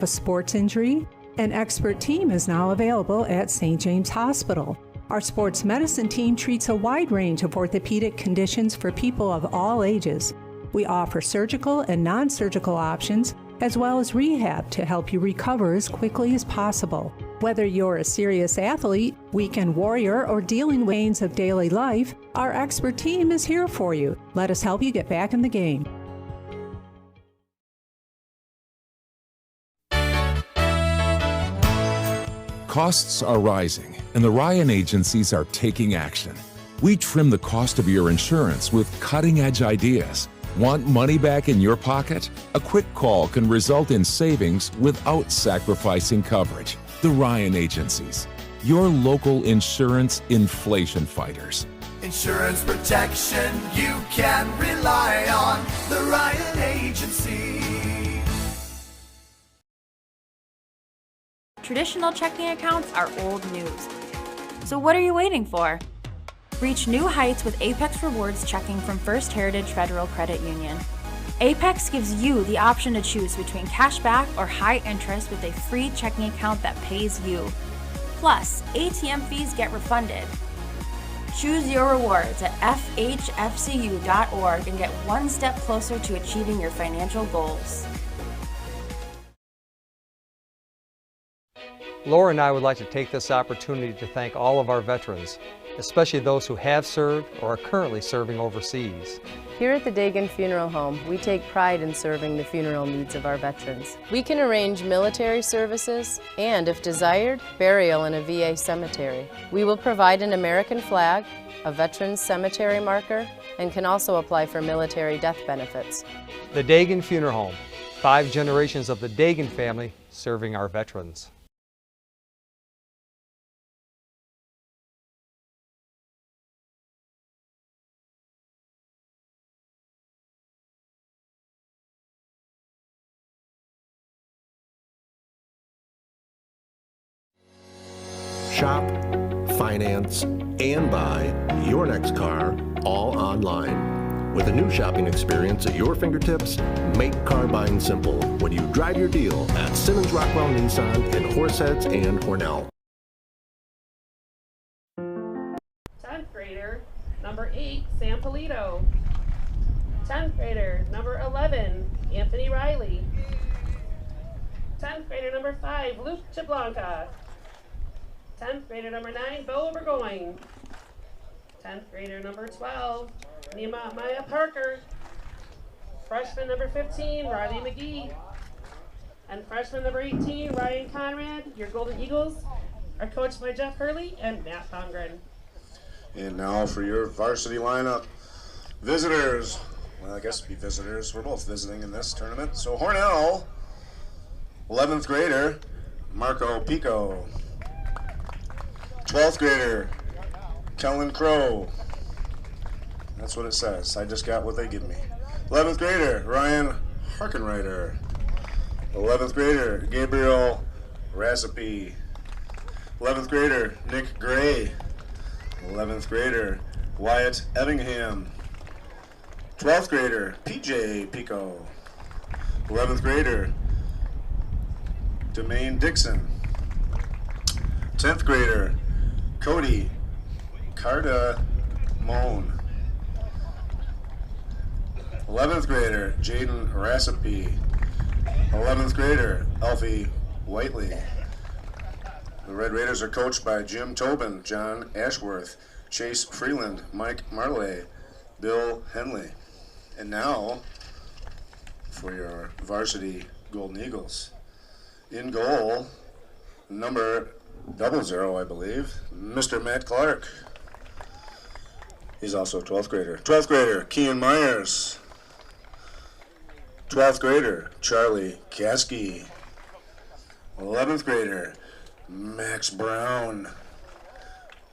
A sports injury? An expert team is now available at St. James Hospital. Our sports medicine team treats a wide range of orthopedic conditions for people of all ages. We offer surgical and non-surgical options, as well as rehab to help you recover as quickly as possible. Whether you're a serious athlete, weekend warrior, or dealing with pains of daily life, our expert team is here for you. Let us help you get back in the game. Costs are rising, and the Ryan agencies are taking action. We trim the cost of your insurance with cutting-edge ideas. Want money back in your pocket? A quick call can result in savings without sacrificing coverage. The Ryan agencies, your local insurance inflation fighters. Insurance protection you can rely on. The Ryan Agency. Traditional checking accounts are old news. So what are you waiting for? Reach new heights with Apex Rewards checking from First Heritage Federal Credit Union. Apex gives you the option to choose between cash back or high interest with a free checking account that pays you. Plus, ATM fees get refunded. Choose your rewards at fhfcu.org and get one step closer to achieving your financial goals. Laura and I would like to take this opportunity to thank all of our veterans, especially those who have served or are currently serving overseas. Here at the Dagan Funeral Home, we take pride in serving the funeral needs of our veterans. We can arrange military services and, if desired, burial in a VA cemetery. We will provide an American flag, a veteran's cemetery marker, and can also apply for military death benefits. The Dagan Funeral Home, 5 generations of the Dagan family serving our veterans. Shop, finance, and buy your next car all online. With a new shopping experience at your fingertips, make car buying simple when you drive your deal at Simmons Rockwell Nissan in Horseheads and Hornell. 10th grader, number 8, Sam Polito. 10th grader, number 11, Anthony Riley. 10th grader, number 5, Luke Chiblanca. 10th grader number 9, Bo Burgoyne. 10th grader number 12, Nehemiah Parker. Freshman number 15, Riley McGee. And freshman number 18, Ryan Conrad. Your Golden Eagles are coached by Jeff Hurley and Matt Pongren. And now for your varsity lineup. Visitors. Well, I guess it'd be visitors. We're both visiting in this tournament. So Hornell, 11th grader, Marco Pico. 12th grader, Kellen Crow. That's what it says. I just got what they give me. 11th grader, Ryan Harkenreiter. 11th grader, Gabriel Recipe. 11th grader, Nick Gray. 11th grader, Wyatt Evingham. 12th grader, PJ Pico. 11th grader, Demaine Dixon. 10th grader, Cody Cardamone. 11th grader, Jaden Recipe. 11th grader, Alfie Whiteley. The Red Raiders are coached by Jim Tobin, John Ashworth, Chase Freeland, Mike Marley, Bill Henley. And now, for your varsity Golden Eagles. In goal, number 00, I believe, Mr. Matt Clark. He's also a 12th grader. 12th grader, Kean Myers. 12th grader, Charlie Caskey. 11th grader, Max Brown.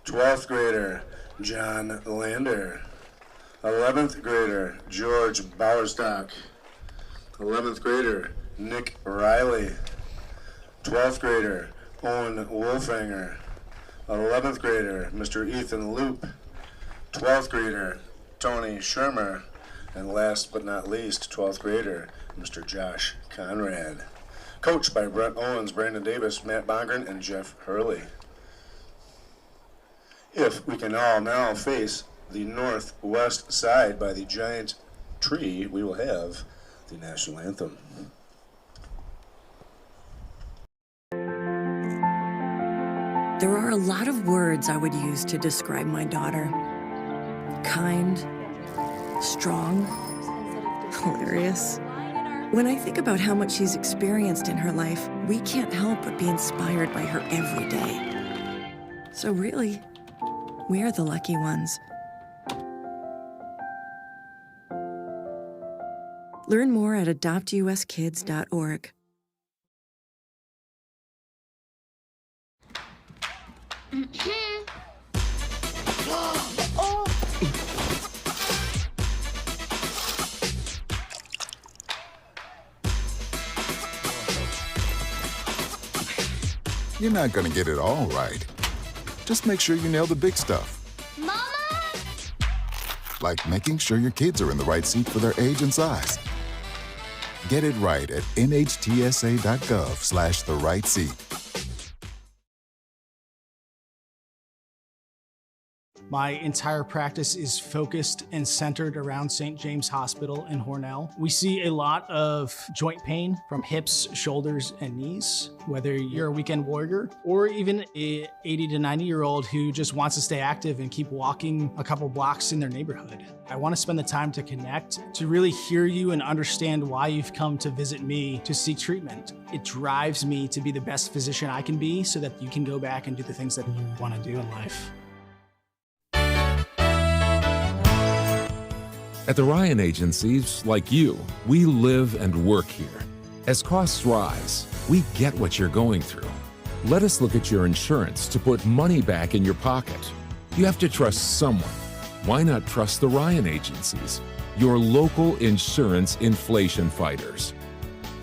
12th grader, John Lander. 11th grader, George Bowerstock. 11th grader, Nick Riley. 12th grader, Owen Wolfhanger. 11th grader, Mr. Ethan Loop. 12th grader, Tony Shermer. And last but not least, 12th grader, Mr. Josh Conrad. coached by Brett Owens, Brandon Davis, Matt Bongren, and Jeff Hurley. If we can all now face the northwest side by the giant tree, we will have the national anthem. There are a lot of words I would use to describe my daughter. Kind, strong, hilarious. When I think about how much she's experienced in her life, we can't help but be inspired by her every day. So really, we are the lucky ones. Learn more at adoptuskids.org. You're not gonna get it all right. Just make sure you nail the big stuff. Mama! Like making sure your kids are in the right seat for their age and size. Get it right at nhtsa.gov/the-right-seat. My entire practice is focused and centered around St. James Hospital in Hornell. We see a lot of joint pain from hips, shoulders, and knees, whether you're a weekend warrior or even a 80 to 90-year-old who just wants to stay active and keep walking a couple blocks in their neighborhood. I want to spend the time to connect, to really hear you and understand why you've come to visit me to seek treatment. It drives me to be the best physician I can be so that you can go back and do the things that you want to do in life. At the Ryan Agencies, like you, we live and work here. As costs rise, we get what you're going through. Let us look at your insurance to put money back in your pocket. You have to trust someone. Why not trust the Ryan Agencies, your local insurance inflation fighters?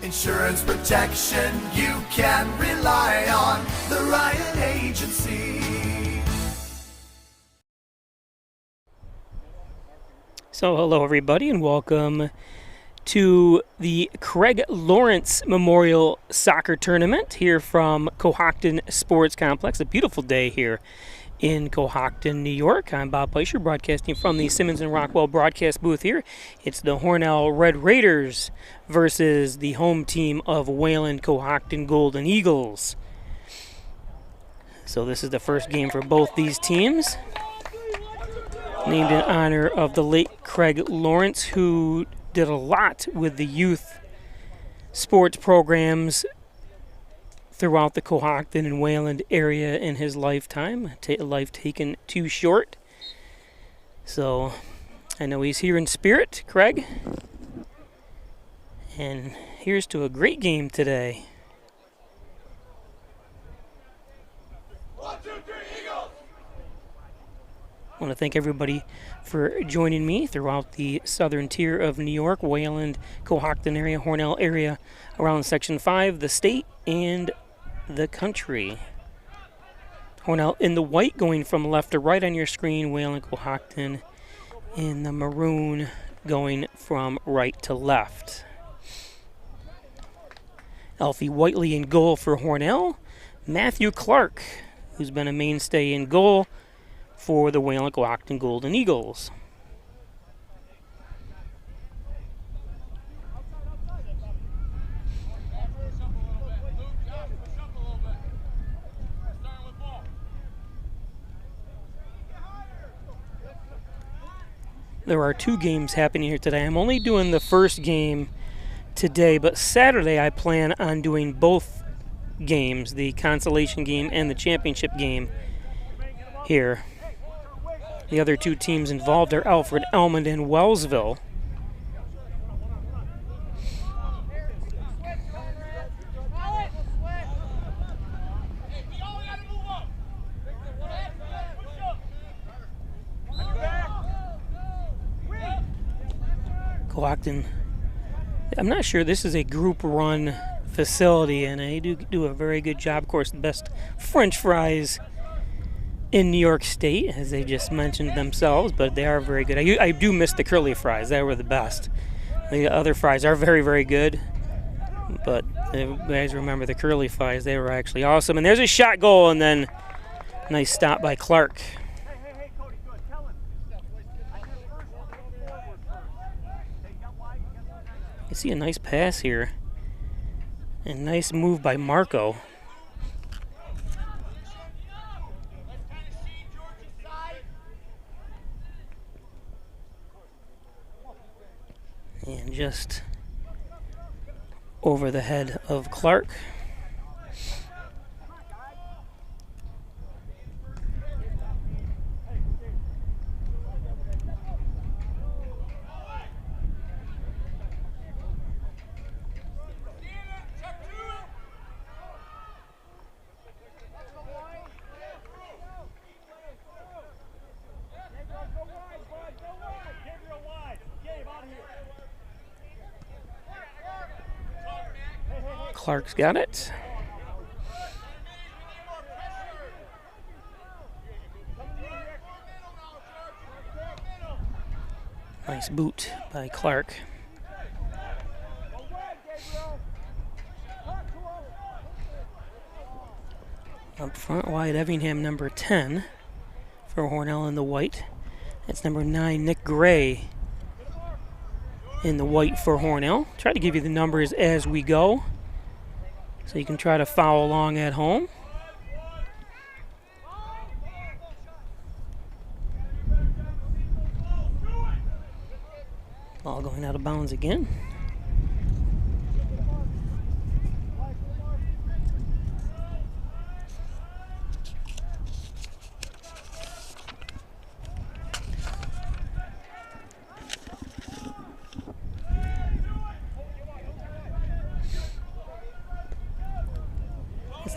Insurance protection you can rely on. The Ryan Agency. So hello everybody and welcome to the Craig Lawrence Memorial Soccer Tournament here from Cohocton Sports Complex. A beautiful day here in Cohocton, New York. I'm Bob Fleischer, broadcasting from the Simmons and Rockwell broadcast booth here. It's the Hornell Red Raiders versus the home team of Wayland Cohocton Golden Eagles. So this is the first game for both these teams, named in honor of the late Craig Lawrence, who did a lot with the youth sports programs throughout the Cohocton and Wayland area in his lifetime. Life taken too short. So I know he's here in spirit, Craig. And here's to a great game today. 1, 2, 3, Eagles! I want to thank everybody for joining me throughout the southern tier of New York, Wayland, Cohocton area, Hornell area, around Section 5, the state, and the country. Hornell in the white going from left to right on your screen, Wayland, Cohocton in the maroon going from right to left. Alfie Whiteley in goal for Hornell. Matthew Clark, who's been a mainstay in goal for the Wayland Cohocton Golden Eagles. There are two games happening here today. I'm only doing the first game today, but Saturday I plan on doing both games, the consolation game and the championship game here. The other two teams involved are Alfred, Elmond, and Wellsville. Cohocton, I'm not sure, this is a group-run facility, and they do a very good job. Of course, the best French fries in New York State, as they just mentioned themselves, but they are very good. I do miss the curly fries. They were the best. The other fries are very, very good. But you guys remember the Curly Fives, they were actually awesome. And there's a shot goal, and then nice stop by Clark. You see a nice pass here. And nice move by Marco. And just over the head of Clark. Clark's got it. Nice boot by Clark. Up front, Wyatt Effingham, number 10 for Hornell in the white. That's number 9, Nick Gray in the white for Hornell. Try to give you the numbers as we go, so you can try to follow along at home. Ball going out of bounds again.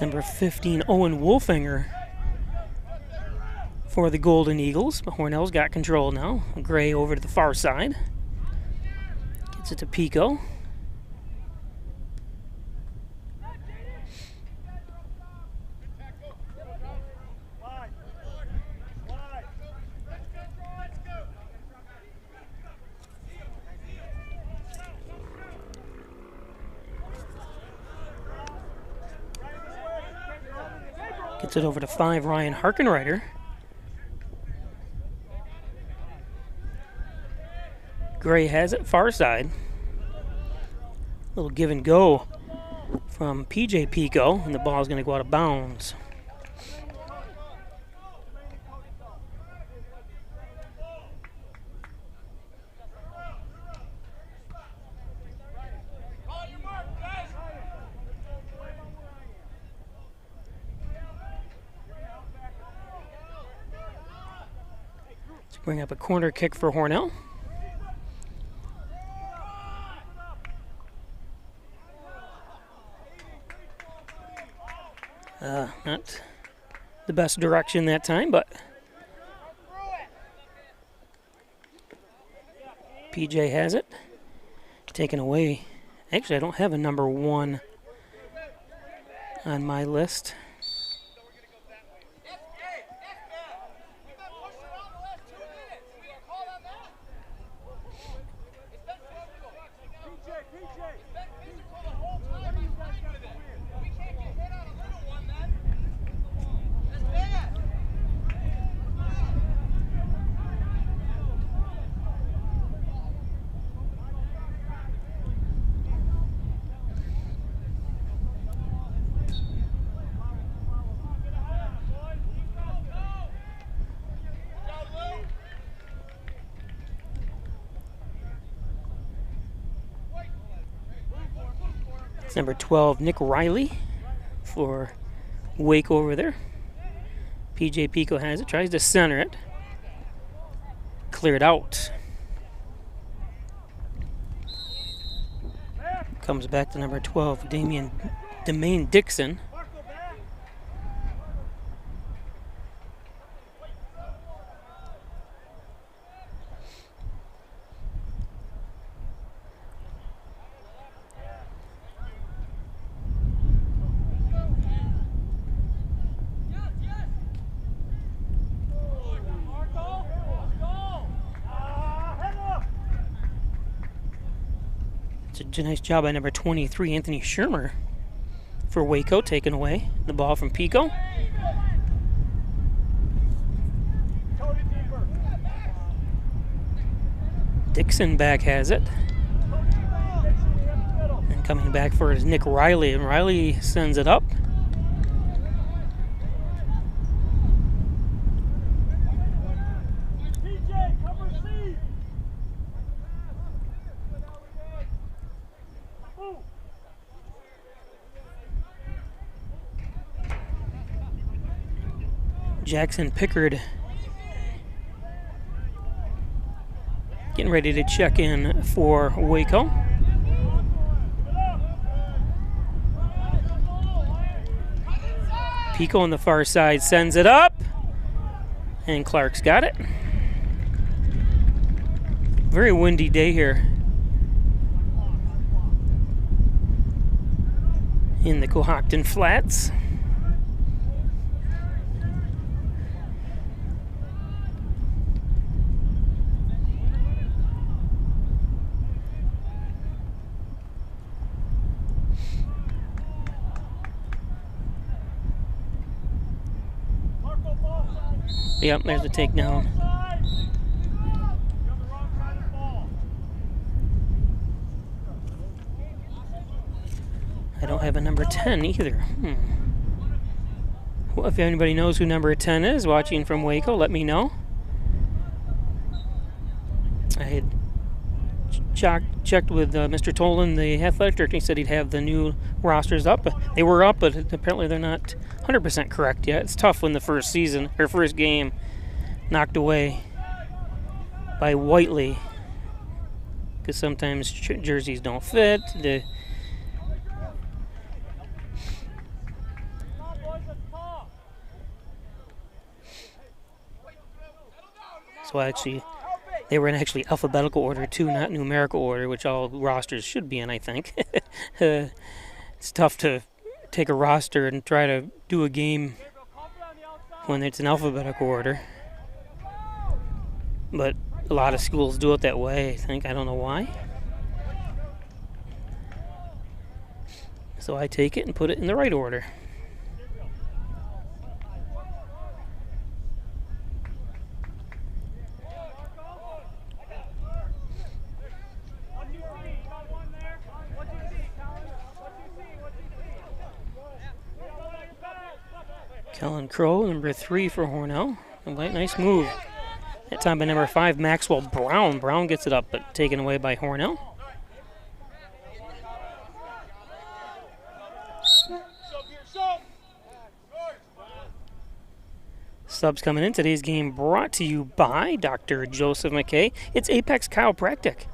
Number 15, Owen Wolfinger for the Golden Eagles. But Hornell's got control now. Gray over to the far side. Gets it to Pico. Gets it over to 5, Ryan Harkenreiter. Gray has it, far side. Little give and go from PJ Pico, and the ball is going to go out of bounds. Bring up a corner kick for Hornell. Not the best direction that time, but PJ has it. Taken away. Actually, I don't have a number 1 on my list. It's number 12, Nick Riley for Wake over there. PJ Pico has it, tries to center it. Cleared out. Comes back to number 12, Demaine Dixon. nice job by number 23, Anthony Shermer, for Waco, taking away the ball from Pico. Dixon back has it. And coming back for it is Nick Riley, and Riley sends it up. Jackson Pickard getting ready to check in for Waco. Pico on the far side sends it up, and Clark's got it. Very windy day here in the Cohocton Flats. Yep, there's the takedown. I don't have a number 10 either. Well, if anybody knows who number 10 is watching from Waco, let me know. I had checked with Mr. Tolan, the athletic director. He said he'd have the new rosters up. They were up, but apparently they're not 100% correct yet. It's tough when the first game knocked away by Whiteley, because sometimes jerseys don't fit. So actually, they were in alphabetical order too, not numerical order, which all rosters should be in, I think. It's tough to take a roster and try to do a game when it's in alphabetical order. But a lot of schools do it that way, I think. I don't know why. So I take it and put it in the right order. Kellen Crow, number 3 for Hornell. Nice move. That time by number 5, Maxwell Brown. Brown gets it up, but taken away by Hornell. Subs coming in. Today's game brought to you by Dr. Joseph McKay. It's Apex Chiropractic,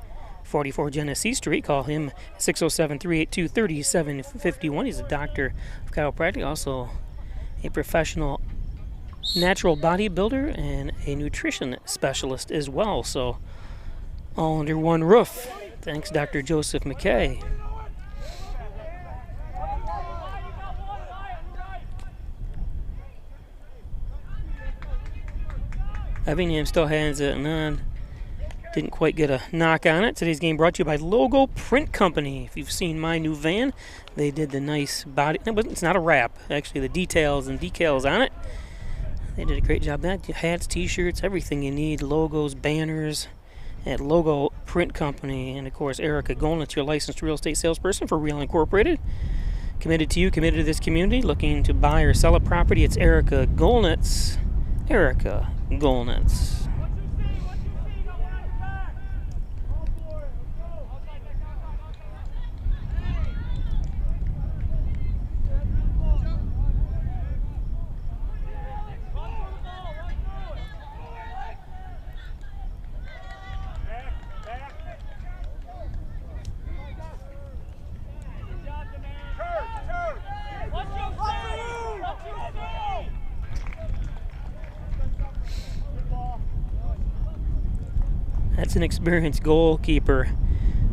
44 Genesee Street. Call him 607-382-3751. He's a doctor of chiropractic, also a professional natural bodybuilder and a nutrition specialist as well. So all under one roof. Thanks, Dr. Joseph McKay. Effingham still has it on. Didn't quite get a knock on it. Today's game brought to you by Logo Print Company. If you've seen my new van, they did the nice body. It's not a wrap, actually, the details and decals on it. They did a great job. That hats, t-shirts, everything you need, logos, banners at Logo Print Company. And of course, Erica Golnitz, your licensed real estate salesperson for Real Incorporated. Committed to you, committed to this community, looking to buy or sell a property. It's Erica Golnitz. Erica Golnitz. That's an experienced goalkeeper.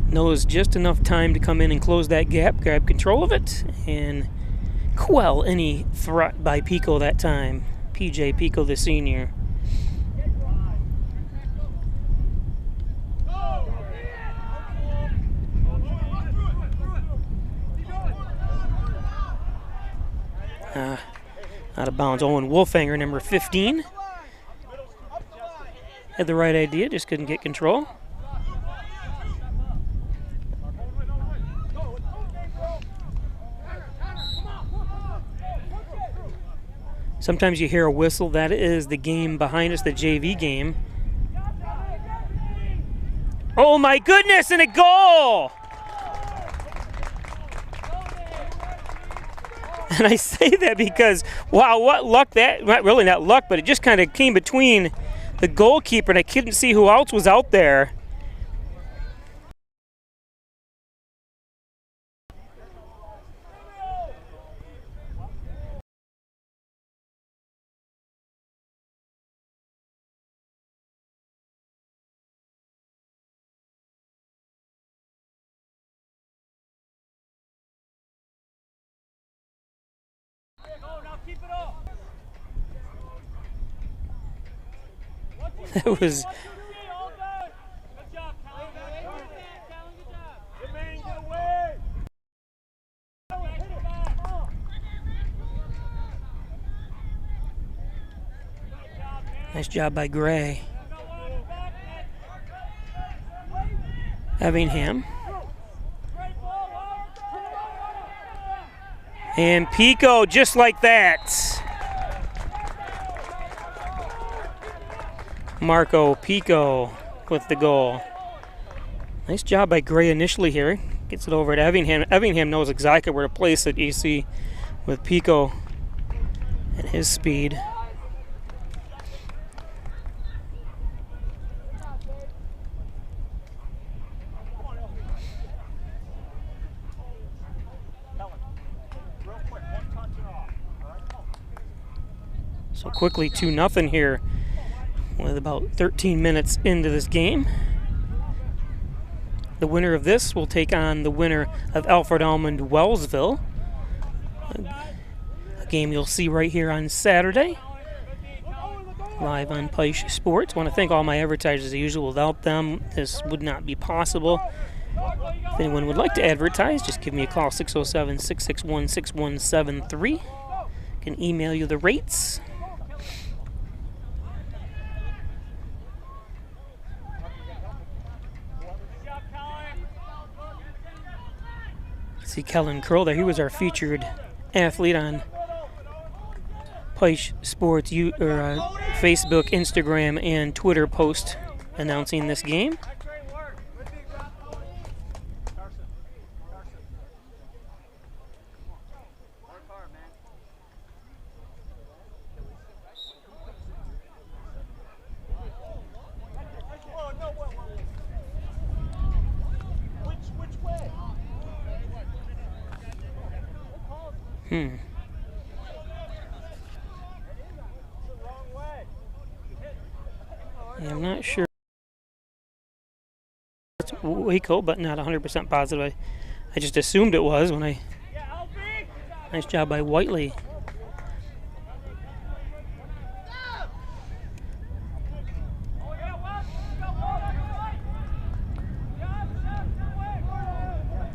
Knows just enough time to come in and close that gap, grab control of it, and quell any threat by Pico that time. PJ Pico, the senior. Out of bounds. Owen Wolfhanger, number 15. Had the right idea, just couldn't get control. Sometimes you hear a whistle. That is the game behind us, the JV game. Oh my goodness, and a goal! And I say that because, wow, what luck that, not really not luck, but it just kind of came between the goalkeeper and I couldn't see who else was out there. That was nice job by Gray. Evingham. And Pico just like that. Marco Pico with the goal. Nice job by Gray initially here. Gets it over to Evingham. Evingham knows exactly where to place it, you see, with Pico and his speed. So quickly 2-0 here with about 13 minutes into this game. The winner of this will take on the winner of Alfred Almond Wellsville. A game you'll see right here on Saturday. Live on Peisch Sports. I want to thank all my advertisers as usual. Without them, this would not be possible. If anyone would like to advertise, just give me a call, 607-661-6173. I can email you the rates. See Kellen Curl there. He was our featured athlete on Peisch Sports Facebook, Instagram, and Twitter post announcing this game. Yeah, I'm not sure it's Waco, but not 100% positive. I just assumed it was when I... Nice job by Whiteley.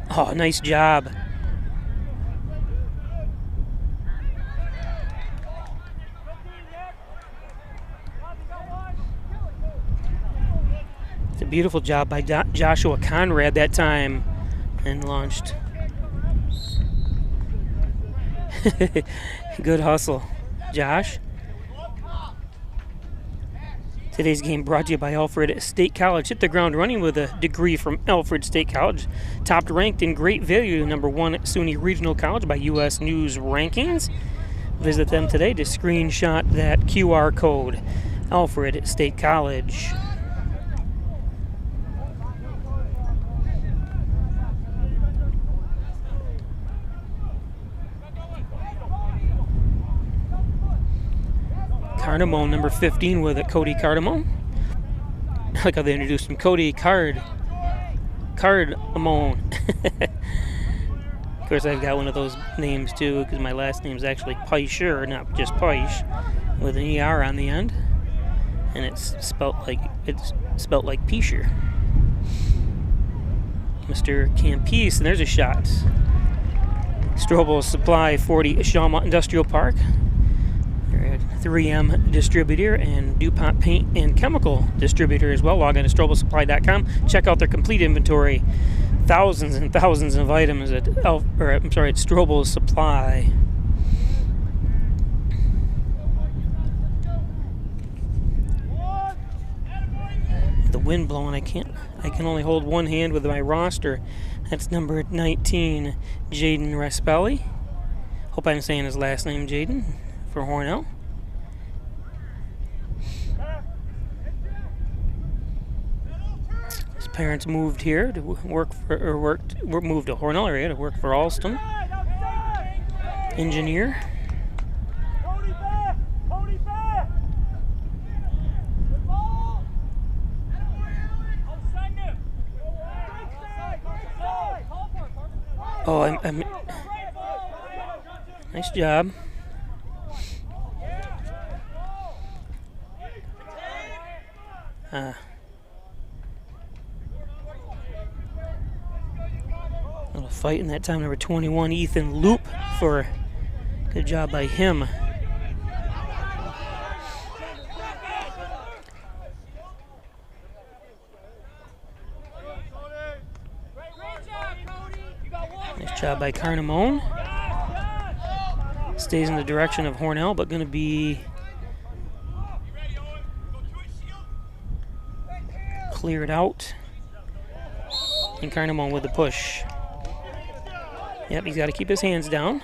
Oh, nice job. It's a beautiful job by Joshua Conrad that time and launched. Good hustle, Josh. Today's game brought to you by Alfred State College. Hit the ground running with a degree from Alfred State College. Top ranked in great value, #1 SUNY Regional College by U.S. News Rankings. Visit them today to screenshot that QR code. Alfred State College. Cardamone, number 15, with it, Cody Cardamone. I like how they introduced him. Cody Cardamone. Of course, I've got one of those names too, because my last name is actually Peischer, not just Peisch, with an ER on the end, and it's spelt like Peischer. Mr. Campese, and there's a shot. Strobel Supply, 40 Shawmut Industrial Park. They're a 3M distributor and DuPont paint and chemical distributor as well. Log on to strobelsupply.com. Check out their complete inventory. Thousands and thousands of items at Strobel Supply. The wind blowing, I can only hold one hand with my roster. That's number 19, Jaden Raspelli. Hope I'm saying his last name, Jaden, for Hornell. His parents moved here to moved to Hornell area to work for Alstom. Engineer. Oh, I'm nice job. Little fight in that time. Number 21, Ethan Loop, for good job by him. Nice job by Carnamone. Stays in the direction of Hornell, but going to be cleared out. And Carnamone with the push. Yep, he's got to keep his hands down.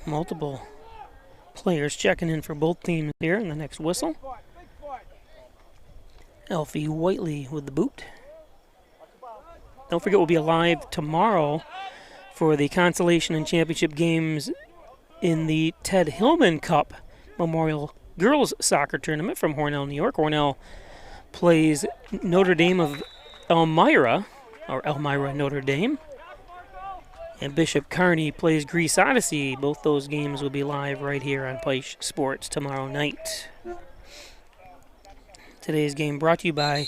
Multiple players checking in for both teams here in the next whistle. Alfie Whiteley with the boot. Don't forget we'll be live tomorrow for the consolation and championship games in the Ted Hillman Cup Memorial Girls Soccer Tournament from Hornell, New York. Hornell plays Notre Dame of Elmira, or Elmira Notre Dame. And Bishop Kearney plays Greece Odyssey. Both those games will be live right here on Peisch Sports tomorrow night. Today's game brought to you by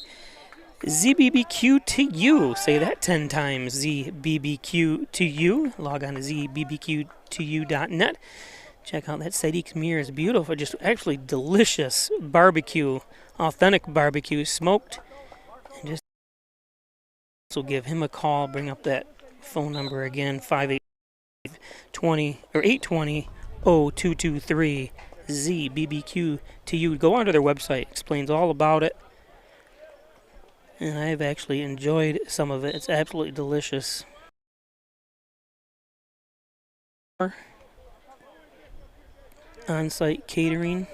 ZBBQ2U. Say that 10 times, ZBBQ2U. Log on to ZBBQ2U.net. Check out that Sadiq Mir's beautiful, just actually delicious barbecue, authentic barbecue, smoked. And just also give him a call, bring up that phone number again, 820-0223, ZBBQ2U. Go onto their website, explains all about it. And I've actually enjoyed some of it. It's absolutely delicious. On-site catering.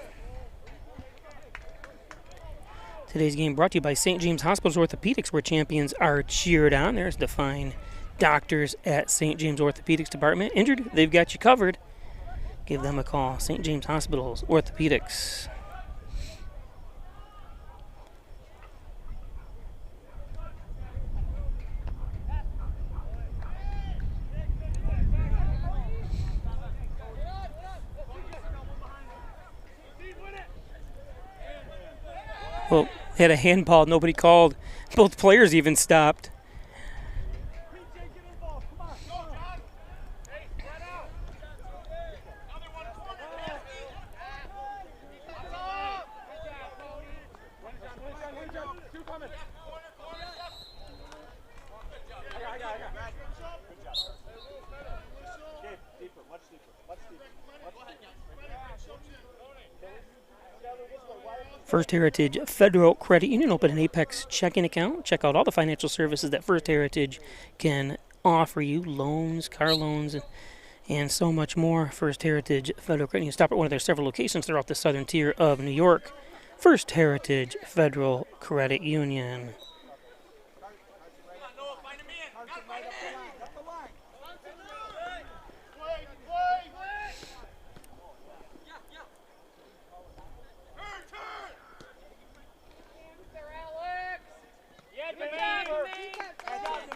Today's game brought to you by St. James Hospital's Orthopedics, where champions are cheered on. There's the fine doctors at St. James Orthopedics Department. Injured? They've got you covered. Give them a call. St. James Hospital's Orthopedics. Well, had a handball, nobody called. Both players even stopped. First Heritage Federal Credit Union. Open an Apex checking account. Check out all the financial services that First Heritage can offer you. Loans, car loans, and so much more. First Heritage Federal Credit Union. Stop at one of their several locations throughout the southern tier of New York. First Heritage Federal Credit Union.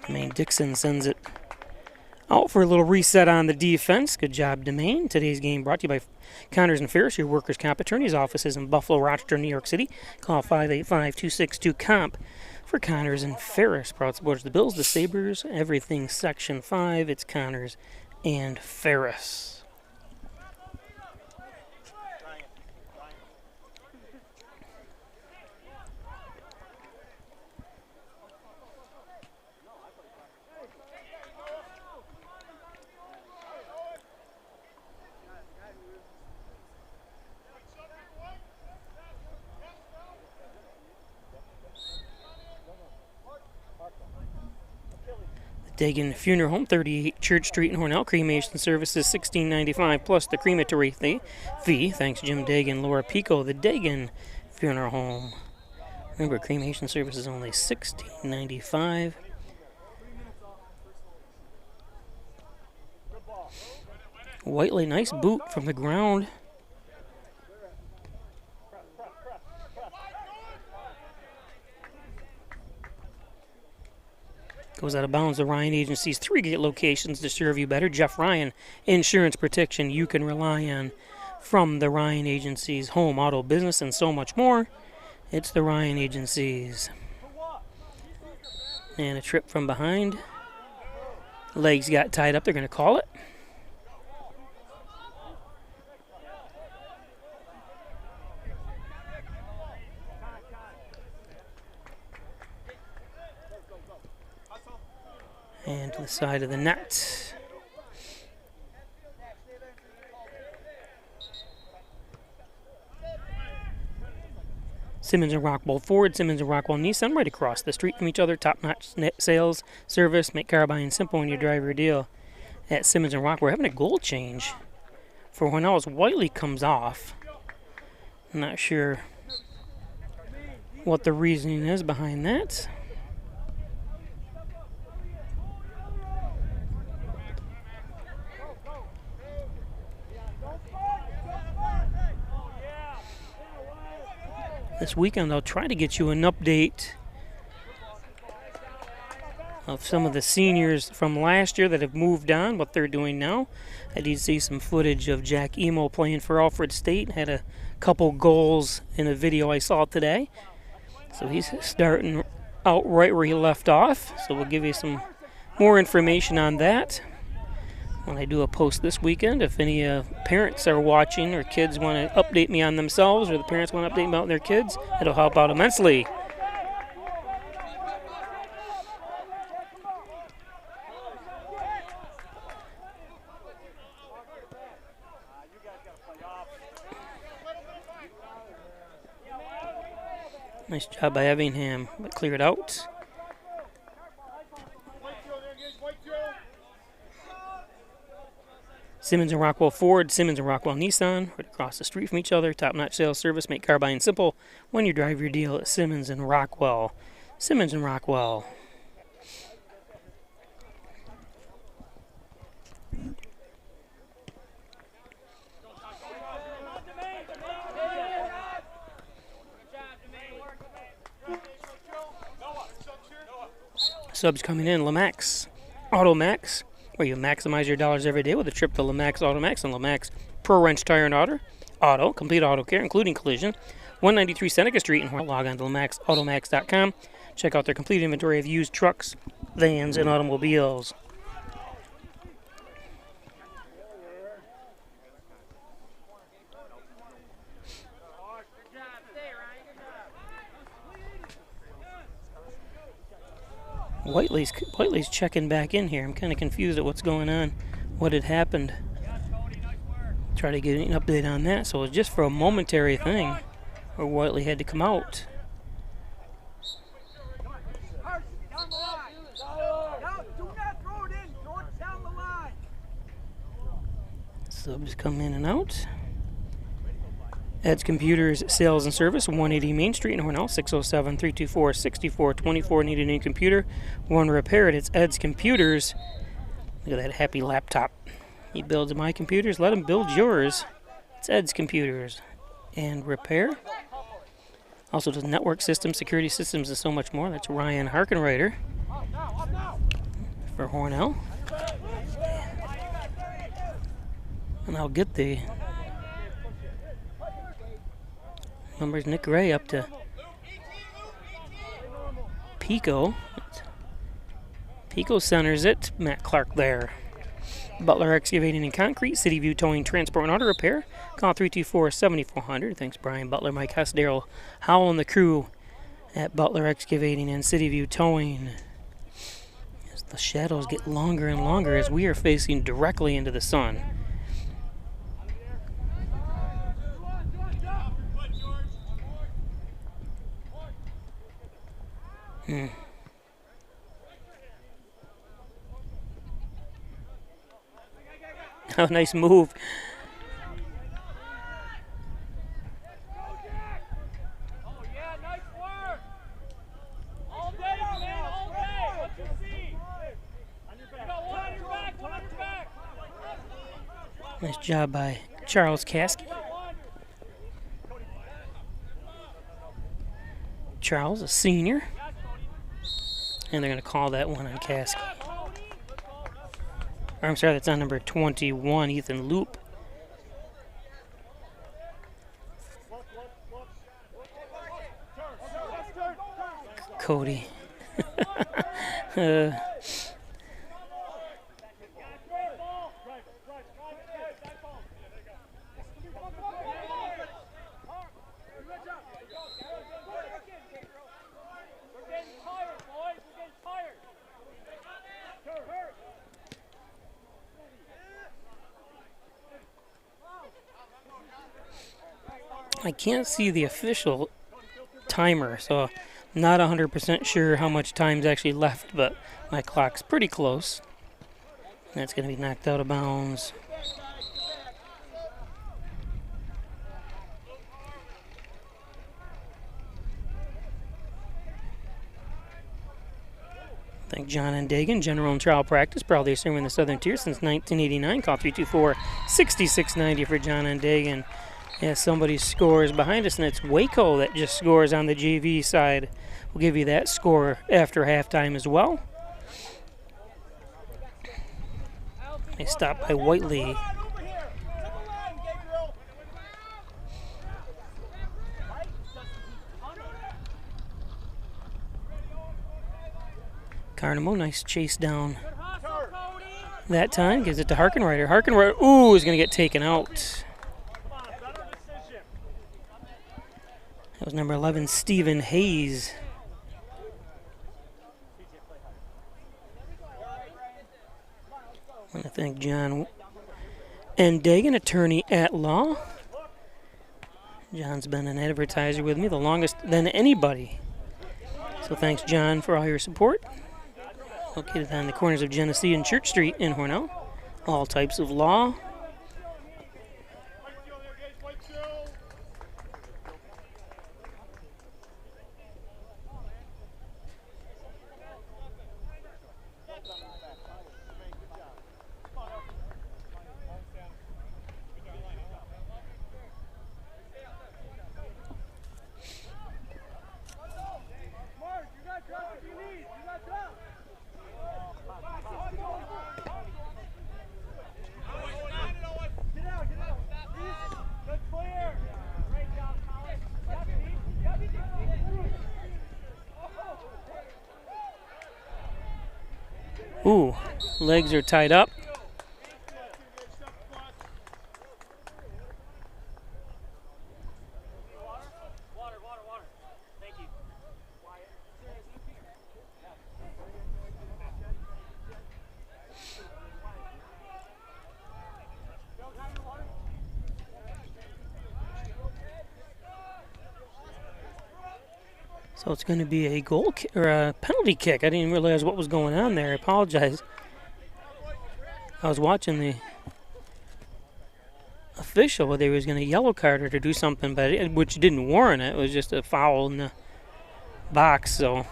Demaine Dixon sends it out for a little reset on the defense. Good job, Demaine. Today's game brought to you by Connors and Ferris, your workers' comp attorneys' offices in Buffalo, Rochester, New York City. Call 585-262-COMP for Connors and Ferris. Proud supporters of the Bills, the Sabres, everything Section 5. It's Connors and Ferris. Dagan Funeral Home, 38 Church Street in Hornell. Cremation services $16.95 plus the crematory fee. Thanks Jim Dagan, Laura Pico, the Dagan Funeral Home. Remember, cremation service is only $16.95. Whiteley, nice boot from the ground. Goes out of bounds. The Ryan Agency's 3 gate locations to serve you better. Jeff Ryan, insurance protection you can rely on from the Ryan Agency's home, auto, business, and so much more. It's the Ryan Agency's. And a trip from behind. Legs got tied up. They're going to call it. And to the side of the net. Simmons and Rockwell Ford, Simmons and Rockwell Nissan, right across the street from each other. Top-notch sales, service, make car buying simple when you drive your deal at Simmons and Rockwell. We're having a goal change for Hornell. Whiteley comes off. I'm not sure what the reasoning is behind that. This weekend, I'll try to get you an update of some of the seniors from last year that have moved on, what they're doing now. I did see some footage of Jack Emo playing for Alfred State. Had a couple goals in a video I saw today. So he's starting out right where he left off. So we'll give you some more information on that when I do a post this weekend. If any parents are watching or kids want to update me on themselves, or the parents want to update me about their kids, it'll help out immensely. Nice job by Evingham, but clear it out. Simmons and Rockwell Ford, Simmons and Rockwell Nissan, right across the street from each other. Top-notch sales service, make car buying simple when you drive your deal at Simmons and Rockwell. Simmons and Rockwell. Subs coming in, Lamax, Automax, where you maximize your dollars every day with a trip to Lamax Automax and Lamax Pro Wrench Tire and Auto, complete auto care, including collision. 193 Seneca Street in Hornell. Log on to LamaxAutomax.com. Check out their complete inventory of used trucks, vans, and automobiles. Whiteley's checking back in here. I'm kind of confused at what's going on, what had happened. Try to get an update on that. So it was just for a momentary thing where Whiteley had to come out. Subs come in and out. Ed's Computers Sales and Service, 180 Main Street in Hornell, 607-324-6424. Need a new computer? Want to repair it? It's Ed's Computers. Look at that happy laptop. He builds my computers. Let him build yours. It's Ed's Computers. And repair. Also does network systems, security systems, and so much more. That's Ryan Harkenreiter for Hornell. And I'll get the numbers. Nick Ray up to Pico. Pico centers it. Matt Clark there. Butler Excavating and Concrete, City View Towing, Transport, and Auto Repair. Call 324-7400. Thanks, Brian Butler, Mike Hess, Daryl Howell, and the crew at Butler Excavating and City View Towing. As the shadows get longer and longer as we are facing directly into the sun. Oh, nice move. Nice job by Charles Caskey. Charles, a senior. And they're going to call that one on Caskey. I'm sorry, that's on number 21, Ethan Loop. Cody. I can't see the official timer, so I'm not 100% sure how much time's actually left, but my clock's pretty close. That's going to be knocked out of bounds. Thank John and Dagan, General and Trial Practice, proudly serving the Southern Tier since 1989. Call 324-6690 for John and Dagan. Yeah, somebody scores behind us, and it's Waco that just scores on the JV side. We'll give you that score after halftime as well. They stop by Whiteley. Carnamo, nice chase down. That time gives it to Harkenreiter. Harkenreiter, ooh, is going to get taken out. That was number 11, Stephen Hayes. I want to thank John and Dagan, attorney at law. John's been an advertiser with me the longest than anybody. So thanks, John, for all your support. Located on the corners of Genesee and Church Street in Hornell. All types of law. Ooh, legs are tied up. So it's going to be a goal or a penalty kick. I didn't realize what was going on there. I apologize. I was watching the official whether he was going to yellow card her to do something, but which didn't warrant it. It was just a foul in the box, so.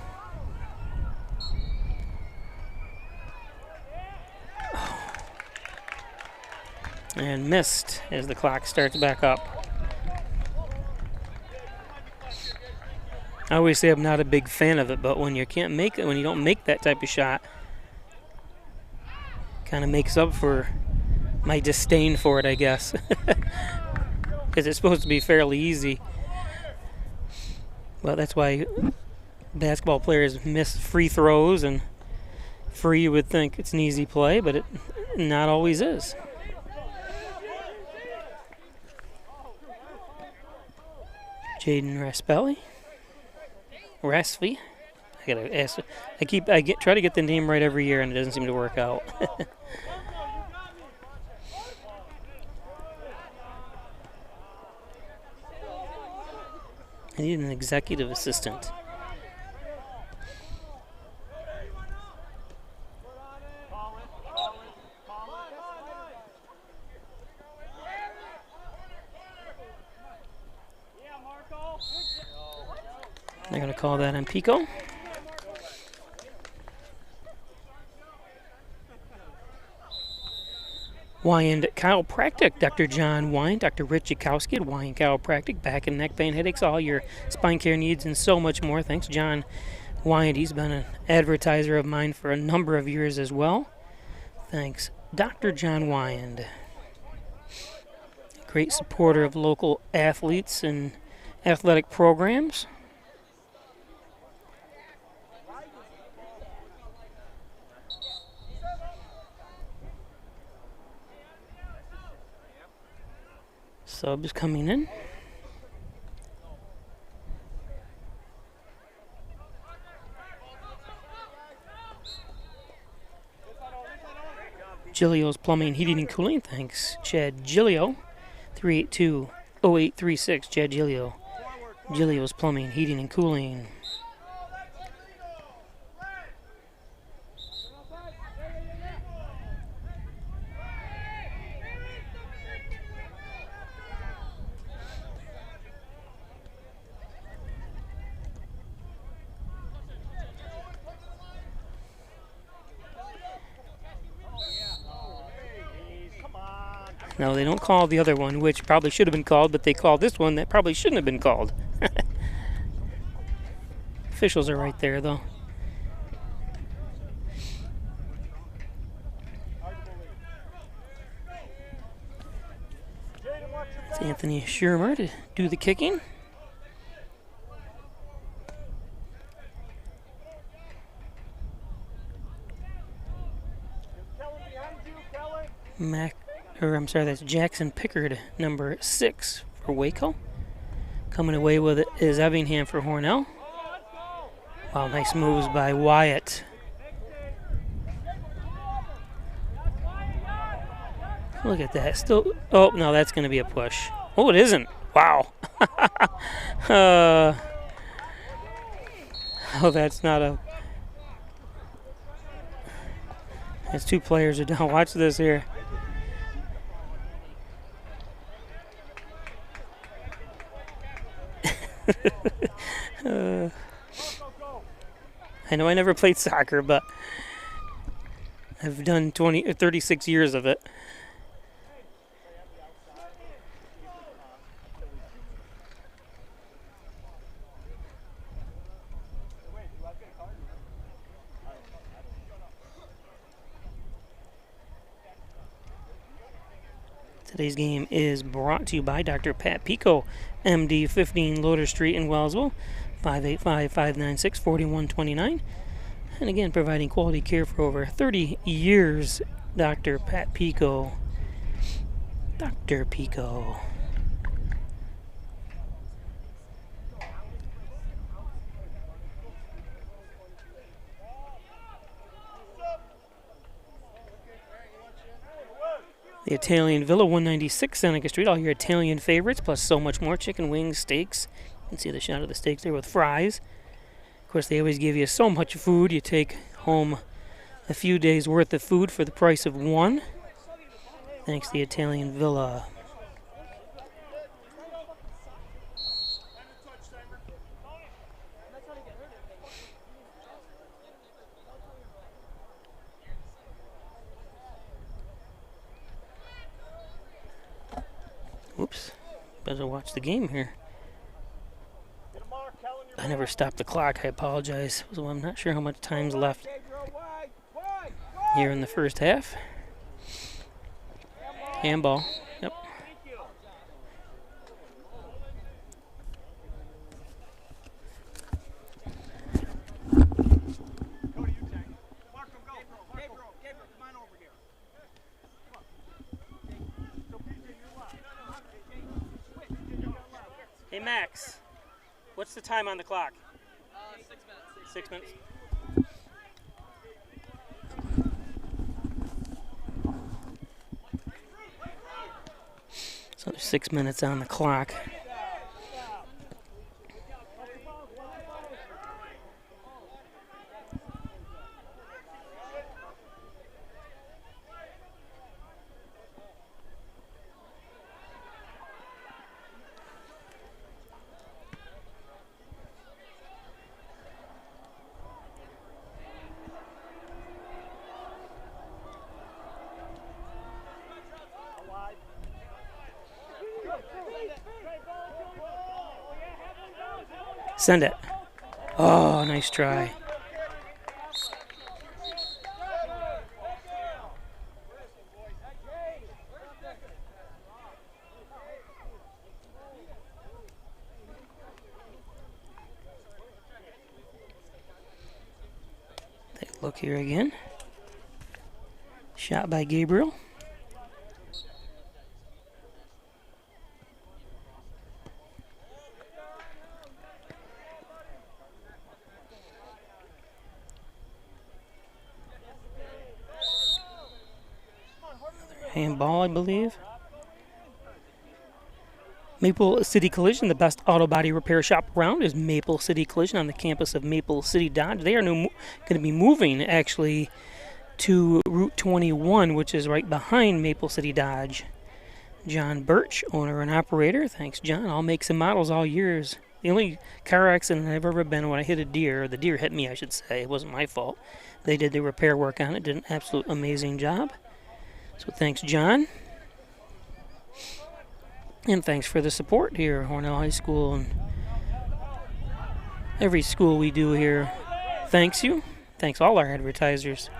And missed as the clock starts back up. I always say I'm not a big fan of it, but when you can't make it, when you don't make that type of shot, kind of makes up for my disdain for it, I guess. Because it's supposed to be fairly easy. Well, that's why basketball players miss free throws, and free you would think it's an easy play, but it not always is. Jaden Rasfi. I gotta ask. Try to get the name right every year, and it doesn't seem to work out. I need an executive assistant. They're going to call that on Pico. Wyand Chiropractic, Dr. John Wyand, Dr. Rich Jakowski at Wyand Chiropractic, back and neck pain, headaches, all your spine care needs, and so much more. Thanks, John Wyand. He's been an advertiser of mine for a number of years as well. Thanks, Dr. John Wyand. Great supporter of local athletes and athletic programs. Subs coming in. Gilio's Plumbing, Heating, and Cooling. Thanks, Chad Gilio. 382-0836. Chad Gilio. Gilio's Plumbing, Heating, and Cooling. No, they don't call the other one, which probably should have been called, but they called this one that probably shouldn't have been called. Officials are right there, though. It's Anthony Schirmer to do the kicking. That's Jackson Pickard, number 6 for Waco. Coming away with it is Evingham for Hornell. Wow, nice moves by Wyatt. Look at that. Still, oh, no, that's going to be a push. Oh, it isn't. Wow. Oh, that's not a... That's 2 players are down. Watch this here. I know I never played soccer, but I've done 36 years of it. Today's game is brought to you by Dr. Pat Pico, MD, 15 Loader Street in Wellsville, 585-596-4129. And again, providing quality care for over 30 years, Dr. Pat Pico. Dr. Pico. The Italian Villa, 196 Seneca Street. All your Italian favorites, plus so much more. Chicken wings, steaks. You can see the shot of the steaks there with fries. Of course, they always give you so much food. You take home a few days' worth of food for the price of one. Thanks to the Italian Villa. better watch the game here. I never stopped the clock. I apologize. So I'm not sure how much time's left here in the first half. Handball. Yep. Hey, Max. What's the time on the clock? 6 minutes. 6 minutes. So there's 6 minutes on the clock. Send it. Oh, nice try. Take a look here again. Shot by Gabriel. Handball, I believe. Maple City Collision, the best auto body repair shop around, is Maple City Collision on the campus of Maple City Dodge. They are going to be moving, actually, to Route 21, which is right behind Maple City Dodge. John Birch, owner and operator. Thanks, John. All makes and models, all years. The only car accident I've ever been when I hit a deer, or the deer hit me, I should say. It wasn't my fault. They did the repair work on it, did an absolute amazing job. So thanks, John. And thanks for the support here at Hornell High School. And every school we do here thanks you. Thanks all our advertisers.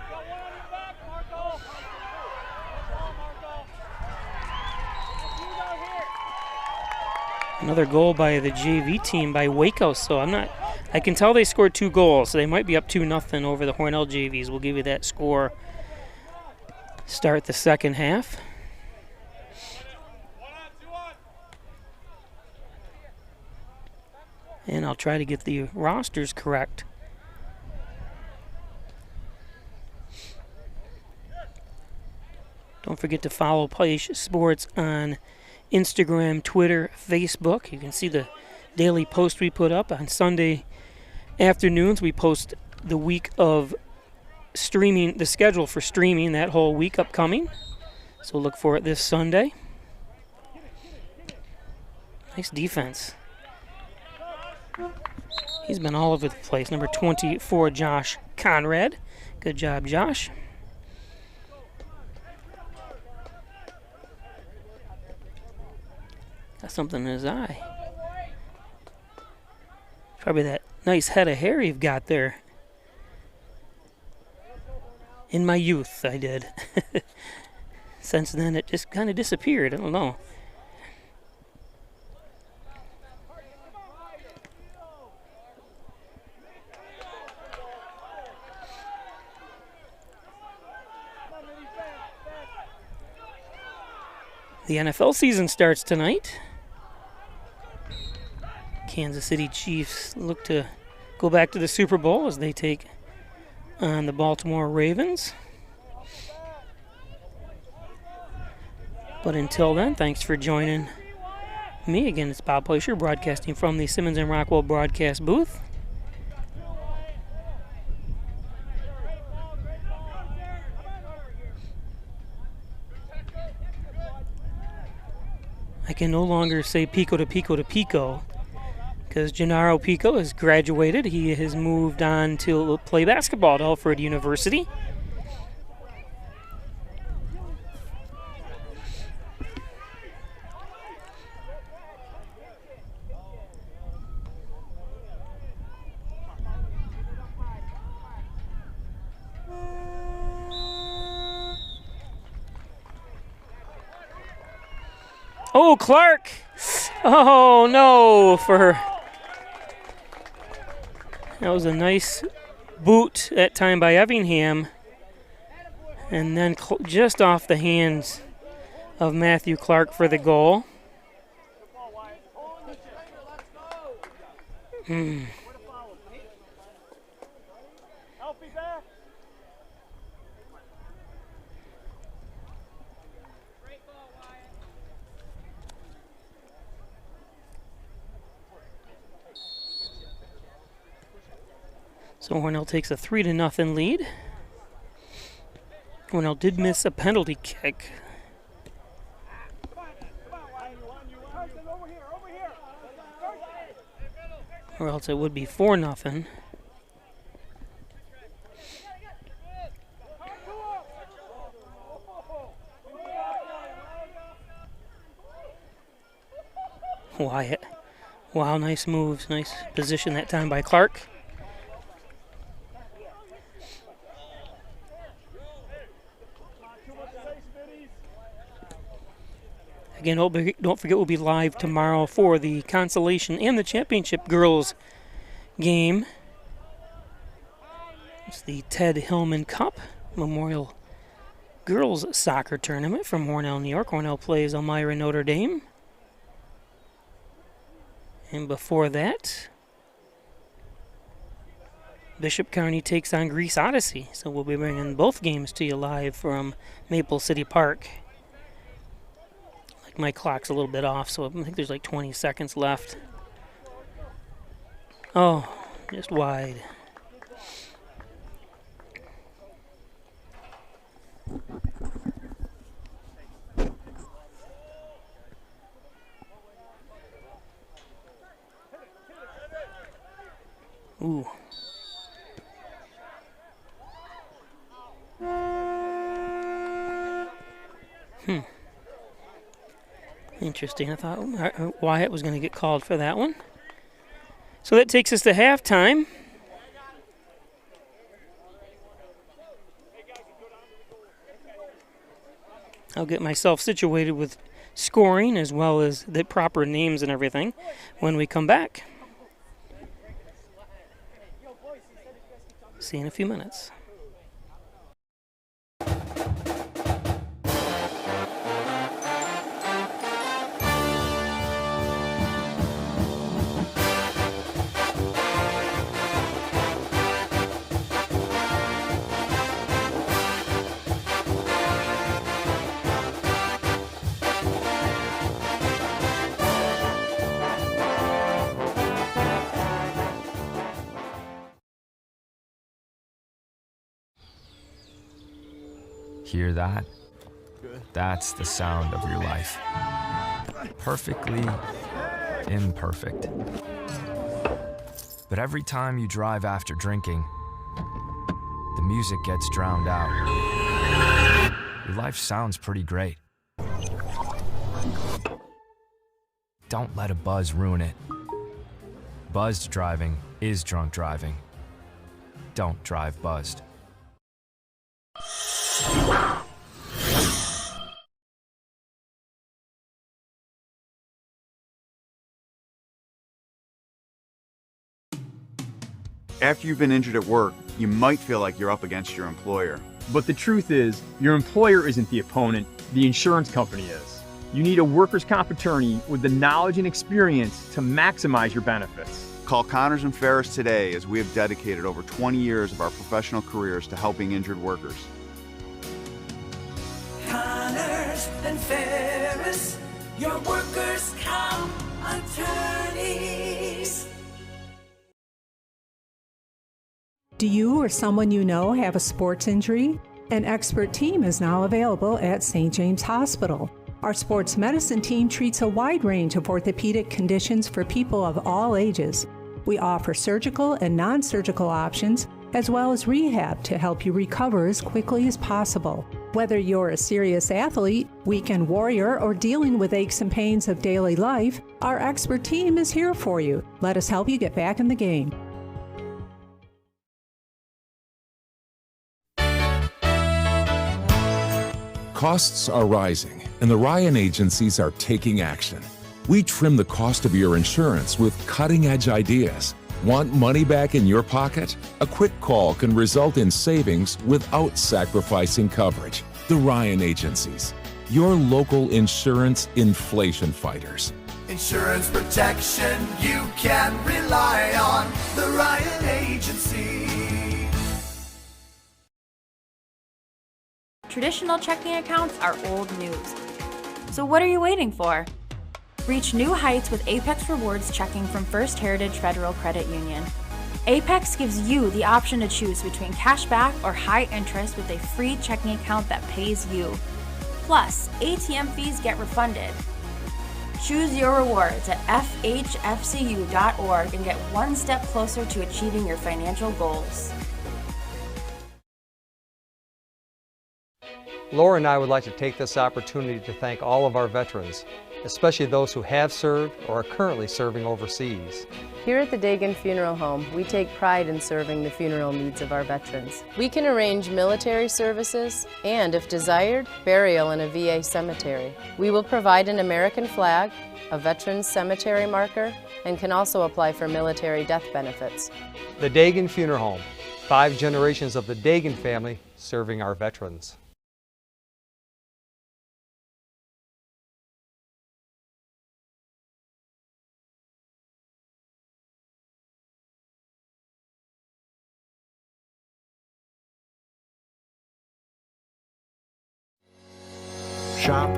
Another goal by the JV team by Waco. So I can tell they scored 2 goals. So they might be up 2-0 over the Hornell JVs. We'll give you that score. Start the second half. And I'll try to get the rosters correct. Don't forget to follow Paish Sports on Instagram, Twitter, Facebook. You can see the daily post we put up on Sunday afternoons. We post the week of streaming, the schedule for streaming that whole week upcoming. So look for it this Sunday. Nice defense. He's been all over the place. Number 24, Josh Conrad. Good job, Josh. Got something in his eye. Probably that nice head of hair you've got there. In my youth, I did. Since then, it just kind of disappeared. I don't know. The NFL season starts tonight. Kansas City Chiefs look to go back to the Super Bowl as they take on the Baltimore Ravens. But until then, thanks for joining me. Again, it's Bob Pleasure broadcasting from the Simmons and Rockwell broadcast booth. I can no longer say Pico to Pico to Pico because Gennaro Pico has graduated. He has moved on to play basketball at Alfred University. Oh, Clark! Oh, no, that was a nice boot that time by Effingham. And then just off the hands of Matthew Clark for the goal. So Hornell takes a 3-0 lead. Hornell did miss a penalty kick. Or else it would be 4-0. Wyatt. Wow, nice moves. Nice position that time by Clark. Again, don't forget we'll be live tomorrow for the consolation and the championship girls game. It's the Ted Hillman Cup Memorial Girls Soccer Tournament from Hornell, New York. Hornell plays Elmira Notre Dame. And before that, Bishop Kearney takes on Greece Odyssey. So we'll be bringing both games to you live from Maple City Park. My clock's a little bit off, so I think there's like 20 seconds left. Oh, just wide. Ooh. Interesting. I thought Wyatt was going to get called for that one. So that takes us to halftime. I'll get myself situated with scoring as well as the proper names and everything when we come back. See you in a few minutes. Hear that? That's the sound of your life. Perfectly imperfect. But every time you drive after drinking, the music gets drowned out. Your life sounds pretty great. Don't let a buzz ruin it. Buzzed driving is drunk driving. Don't drive buzzed. After you've been injured at work, you might feel like you're up against your employer. But the truth is, your employer isn't the opponent, the insurance company is. You need a workers' comp attorney with the knowledge and experience to maximize your benefits. Call Connors and Ferris today, as we have dedicated over 20 years of our professional careers to helping injured workers. Connors and Ferris, your workers' comp attorneys. Do you or someone you know have a sports injury? An expert team is now available at St. James Hospital. Our sports medicine team treats a wide range of orthopedic conditions for people of all ages. We offer surgical and non-surgical options, as well as rehab to help you recover as quickly as possible. Whether you're a serious athlete, weekend warrior, or dealing with aches and pains of daily life, our expert team is here for you. Let us help you get back in the game. Costs are rising, and the Ryan agencies are taking action. We trim the cost of your insurance with cutting-edge ideas. Want money back in your pocket? A quick call can result in savings without sacrificing coverage. The Ryan agencies, your local insurance inflation fighters. Insurance protection you can rely on. The Ryan Agency. Traditional checking accounts are old news. So what are you waiting for? Reach new heights with Apex Rewards checking from First Heritage Federal Credit Union. Apex gives you the option to choose between cash back or high interest with a free checking account that pays you. Plus, ATM fees get refunded. Choose your rewards at FHFCU.org and get one step closer to achieving your financial goals. Laura and I would like to take this opportunity to thank all of our veterans, especially those who have served or are currently serving overseas. Here at the Dagan Funeral Home, we take pride in serving the funeral needs of our veterans. We can arrange military services and, if desired, burial in a VA cemetery. We will provide an American flag, a veteran's cemetery marker, and can also apply for military death benefits. The Dagan Funeral Home, 5 generations of the Dagan family serving our veterans. Shop,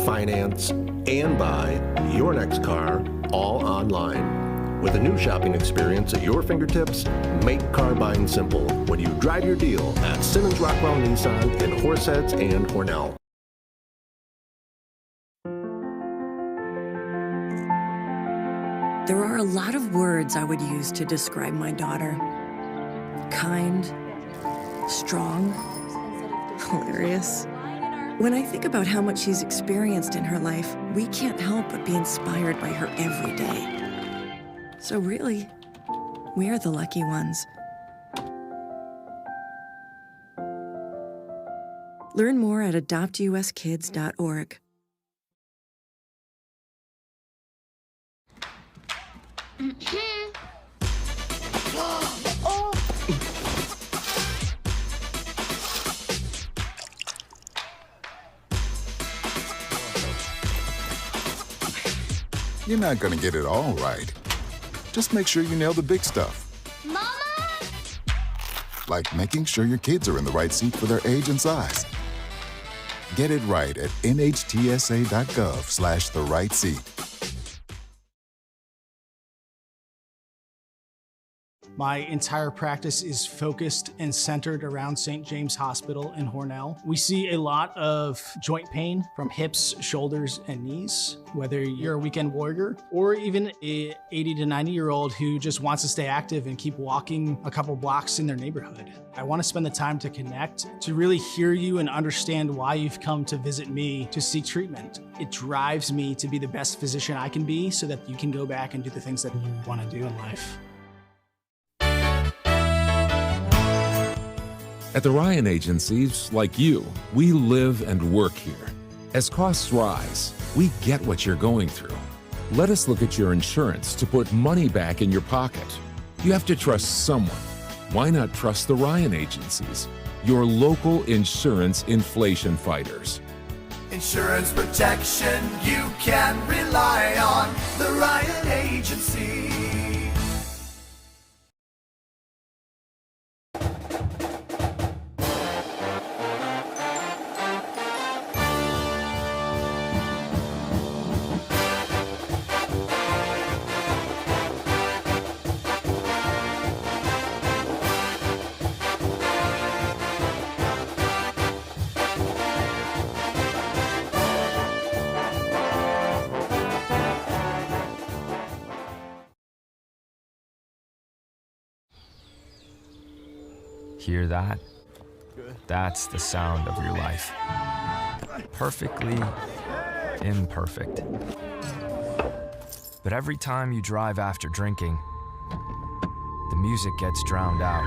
finance, and buy your next car all online. With a new shopping experience at your fingertips, make car buying simple when you drive your deal at Simmons Rockwell Nissan in Horseheads and Hornell. There are a lot of words I would use to describe my daughter. Kind, strong, hilarious. When I think about how much she's experienced in her life, we can't help but be inspired by her every day. So really, we are the lucky ones. Learn more at adoptuskids.org. You're not gonna get it all right. Just make sure you nail the big stuff. Mama! Like making sure your kids are in the right seat for their age and size. Get it right at nhtsa.gov/the-right-seat. My entire practice is focused and centered around St. James Hospital in Hornell. We see a lot of joint pain from hips, shoulders, and knees, whether you're a weekend warrior or even a 80 to 90-year-old who just wants to stay active and keep walking a couple blocks in their neighborhood. I want to spend the time to connect, to really hear you and understand why you've come to visit me to seek treatment. It drives me to be the best physician I can be so that you can go back and do the things that you want to do in life. At the Ryan agencies, like you, we live and work here. As costs rise, we get what you're going through. Let us look at your insurance to put money back in your pocket. You have to trust someone. Why not trust the Ryan agencies, your local insurance inflation fighters? Insurance protection you can rely on. The Ryan Agency. Hear that? That's the sound of your life. Perfectly imperfect. But every time you drive after drinking, the music gets drowned out.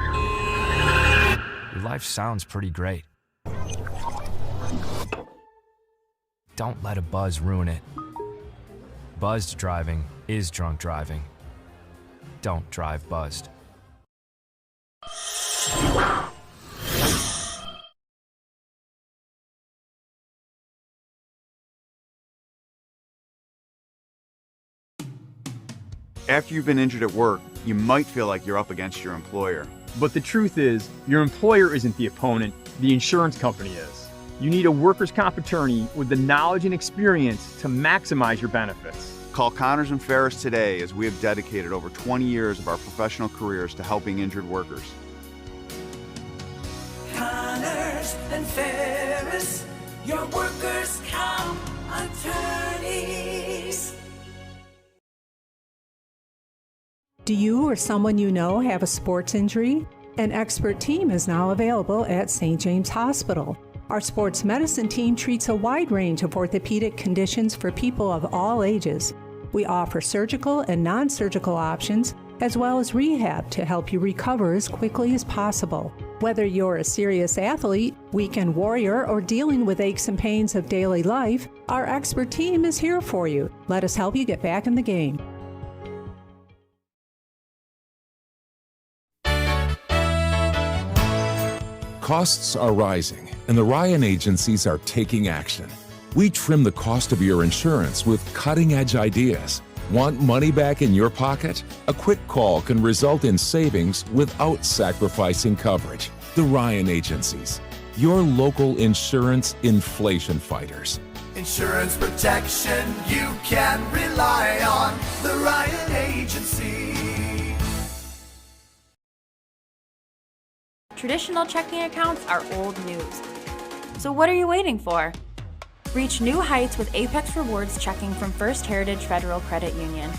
Your life sounds pretty great. Don't let a buzz ruin it. Buzzed driving is drunk driving. Don't drive buzzed. After you've been injured at work, you might feel like you're up against your employer. But the truth is, your employer isn't the opponent, the insurance company is. You need a workers' comp attorney with the knowledge and experience to maximize your benefits. Call Connors and Ferris today, as we have dedicated over 20 years of our professional careers to helping injured workers. Connors and Ferris, your workers' comp attorneys. Do you or someone you know have a sports injury? An expert team is now available at St. James Hospital. Our sports medicine team treats a wide range of orthopedic conditions for people of all ages. We offer surgical and non-surgical options, as well as rehab to help you recover as quickly as possible. Whether you're a serious athlete, weekend warrior, or dealing with aches and pains of daily life, our expert team is here for you. Let us help you get back in the game. Costs are rising, and the Ryan agencies are taking action. We trim the cost of your insurance with cutting-edge ideas. Want money back in your pocket? A quick call can result in savings without sacrificing coverage. The Ryan agencies, your local insurance inflation fighters. Insurance protection you can rely on. The Ryan Agency. Traditional checking accounts are old news. So what are you waiting for? Reach new heights with Apex Rewards checking from First Heritage Federal Credit Union.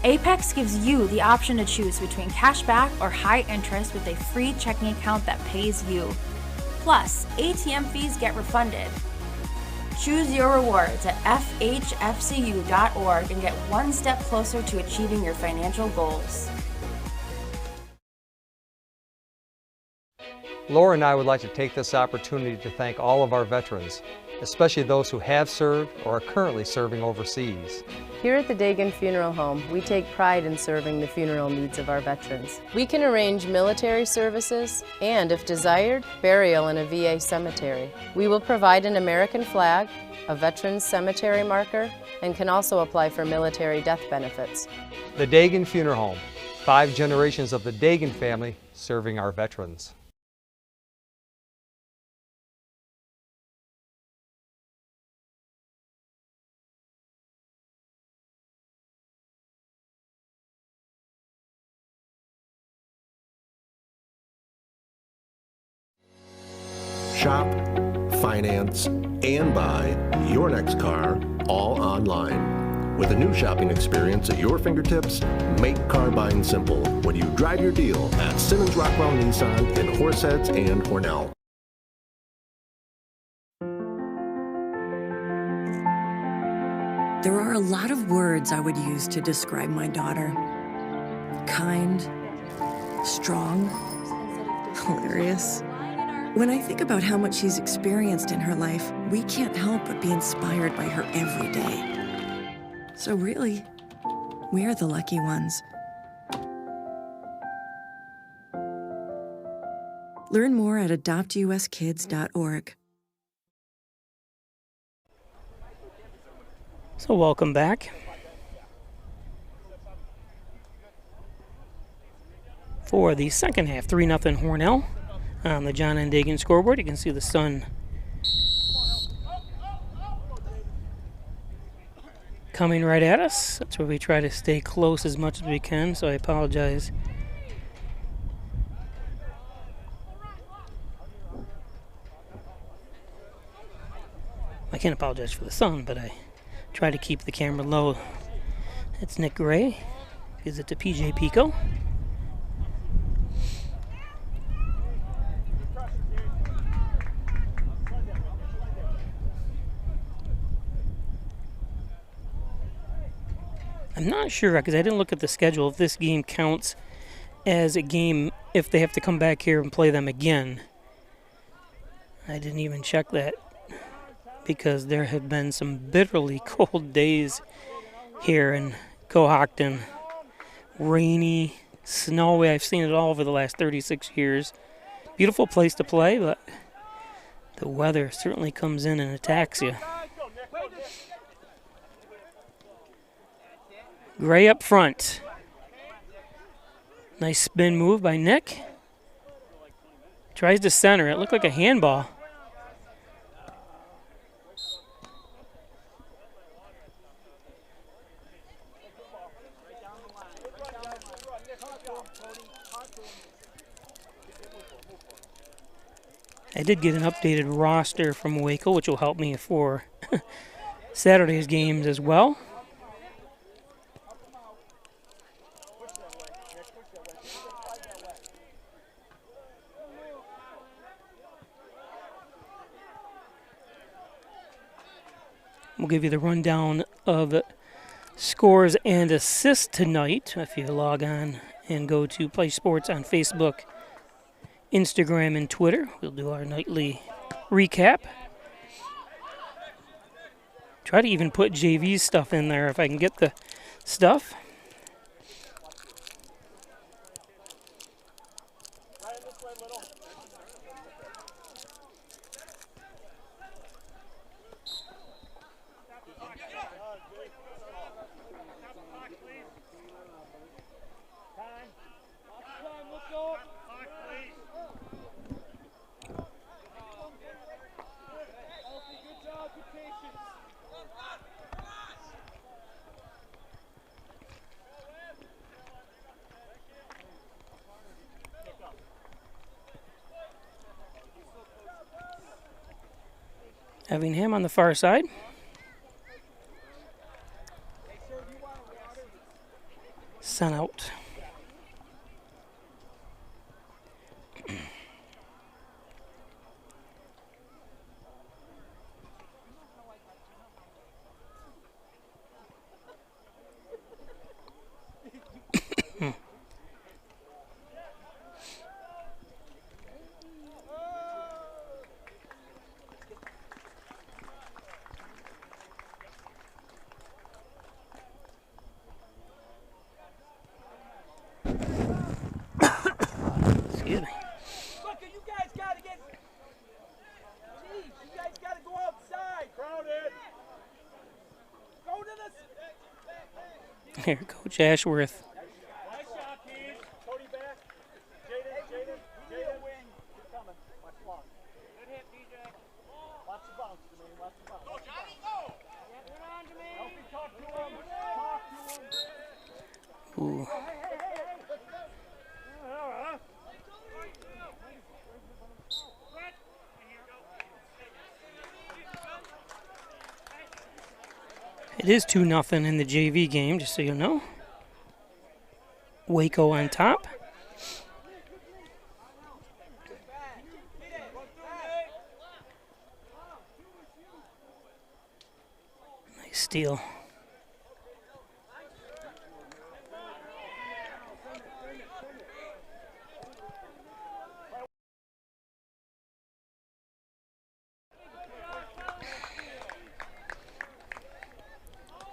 Apex gives you the option to choose between cash back or high interest with a free checking account that pays you. Plus, ATM fees get refunded. Choose your rewards at FHFCU.org and get one step closer to achieving your financial goals. Laura and I would like to take this opportunity to thank all of our veterans, especially those who have served or are currently serving overseas. Here at the Dagan Funeral Home, we take pride in serving the funeral needs of our veterans. We can arrange military services and, if desired, burial in a VA cemetery. We will provide an American flag, a veteran's cemetery marker, and can also apply for military death benefits. The Dagan Funeral Home, 5 generations of the Dagan family serving our veterans. Shop, finance, and buy your next car all online. With a new shopping experience at your fingertips, make car buying simple when you drive your deal at Simmons Rockwell Nissan in Horseheads and Hornell. There are a lot of words I would use to describe my daughter. Kind, strong, hilarious. When I think about how much she's experienced in her life, we can't help but be inspired by her every day. So really, we're the lucky ones. Learn more at adoptuskids.org. So welcome back. For the second half, 3-0 Hornell. On the John N. Dagan scoreboard, you can see the sun coming right at us. That's where we try to stay close as much as we can, so I apologize. I can't apologize for the sun, but I try to keep the camera low. It's Nick Gray. Gives it to PJ Pico. I'm not sure, because I didn't look at the schedule, if this game counts as a game if they have to come back here and play them again. I didn't even check that. because there have been some bitterly cold days here in Cohocton. Rainy, snowy. I've seen it all over the last 36 years. Beautiful place to play, but the weather certainly comes in and attacks you. Gray up front. Nice spin move by Nick. Tries to center. It looked like a handball. I did get an updated roster from Waco, which will help me for Saturday's games as well. We'll give you the rundown of scores and assists tonight. If you log on and go to Play Sports on Facebook, Instagram, and Twitter, we'll do our nightly recap. Try to even put JV stuff in there if I can get the stuff. Evingham on the far side. Sent out. Excuse me. Look, you guys gotta get. Jeez, you guys gotta go outside. Crowded. Go to the. Here, Coach Ashworth. Nice shot, Keith. Cody back. Jaden. Wing. You're coming. Watch the long. Good hit, DJ. Watch the bounce, Jermaine. Watch the bounce. Go, Johnny, go. Yeah, turn on, Jermaine. Help me talk to him. Talk to him. Ooh. It is 2-0 in the JV game, just so you know. Waco on top. Nice steal.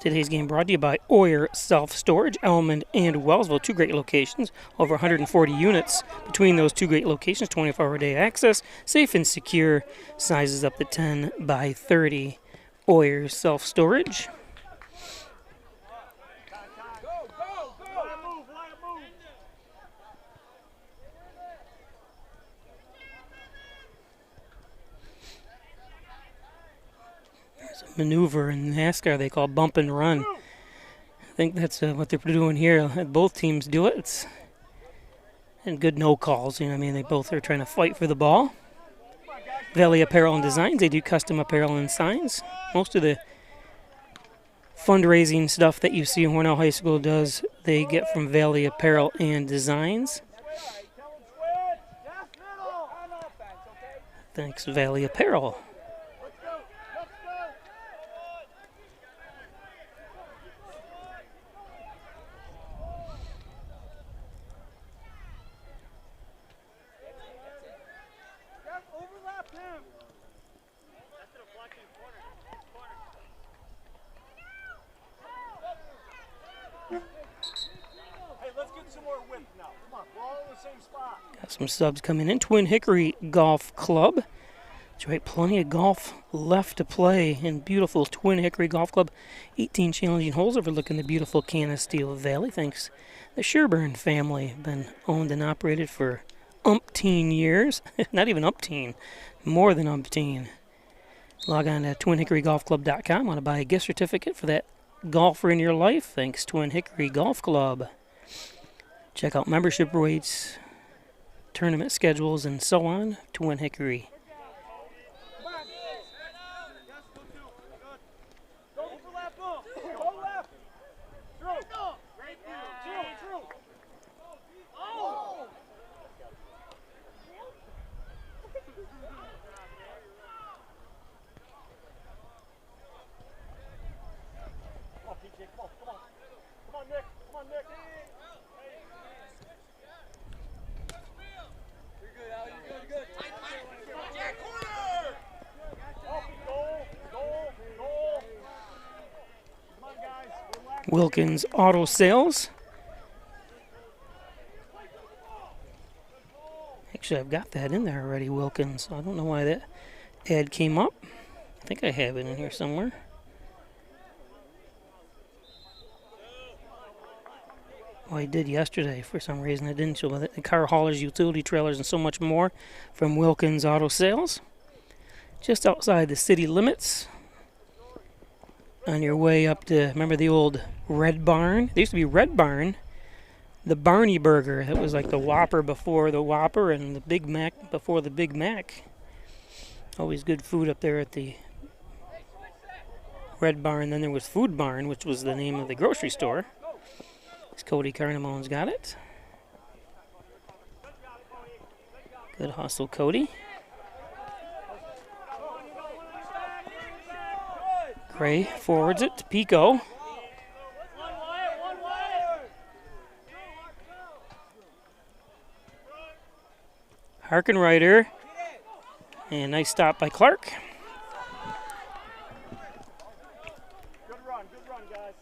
Today's game brought to you by Oyer Self-Storage, Elmond and Wellsville, two great locations, over 140 units between those two great locations, 24-hour-a-day access, safe and secure, sizes up to 10 by 30. Oyer Self-Storage. Maneuver in NASCAR they call bump and run. I think that's what they're doing here. Both teams do it. And good no calls. You know what I mean? They both are trying to fight for the ball. Valley Apparel and Designs, they do custom apparel and signs. Most of the fundraising stuff that you see in Hornell High School does, they get from Valley Apparel and Designs. Thanks, Valley Apparel. Got some subs coming in. Twin Hickory Golf Club. That's right, plenty of golf left to play in beautiful Twin Hickory Golf Club. 18 challenging holes overlooking the beautiful Canisteo Valley. Thanks the Sherburne family. Been owned and operated for umpteen years. Not even umpteen, more than umpteen. Log on to twinhickorygolfclub.com. Want to buy a gift certificate for that golfer in your life? Thanks, Twin Hickory Golf Club. Check out membership rates, tournament schedules, and so on. Twin Hickory. Wilkins Auto Sales. Actually, I've got that in there already, Wilkins. So I don't know why that ad came up. I think I have it in here somewhere. Oh, I did yesterday. For some reason, I didn't show it. The car haulers, utility trailers, and so much more from Wilkins Auto Sales. Just outside the city limits. On your way up to, remember the old Red Barn? There used to be Red Barn, the Barney Burger. That was like the Whopper before the Whopper and the Big Mac before the Big Mac. Always good food up there at the Red Barn. Then there was Food Barn, which was the name of the grocery store. Cody Carnamone's got it. Good hustle, Cody. Gray forwards it to Pico. Harkenreiter. And nice stop by Clark. Good run, guys.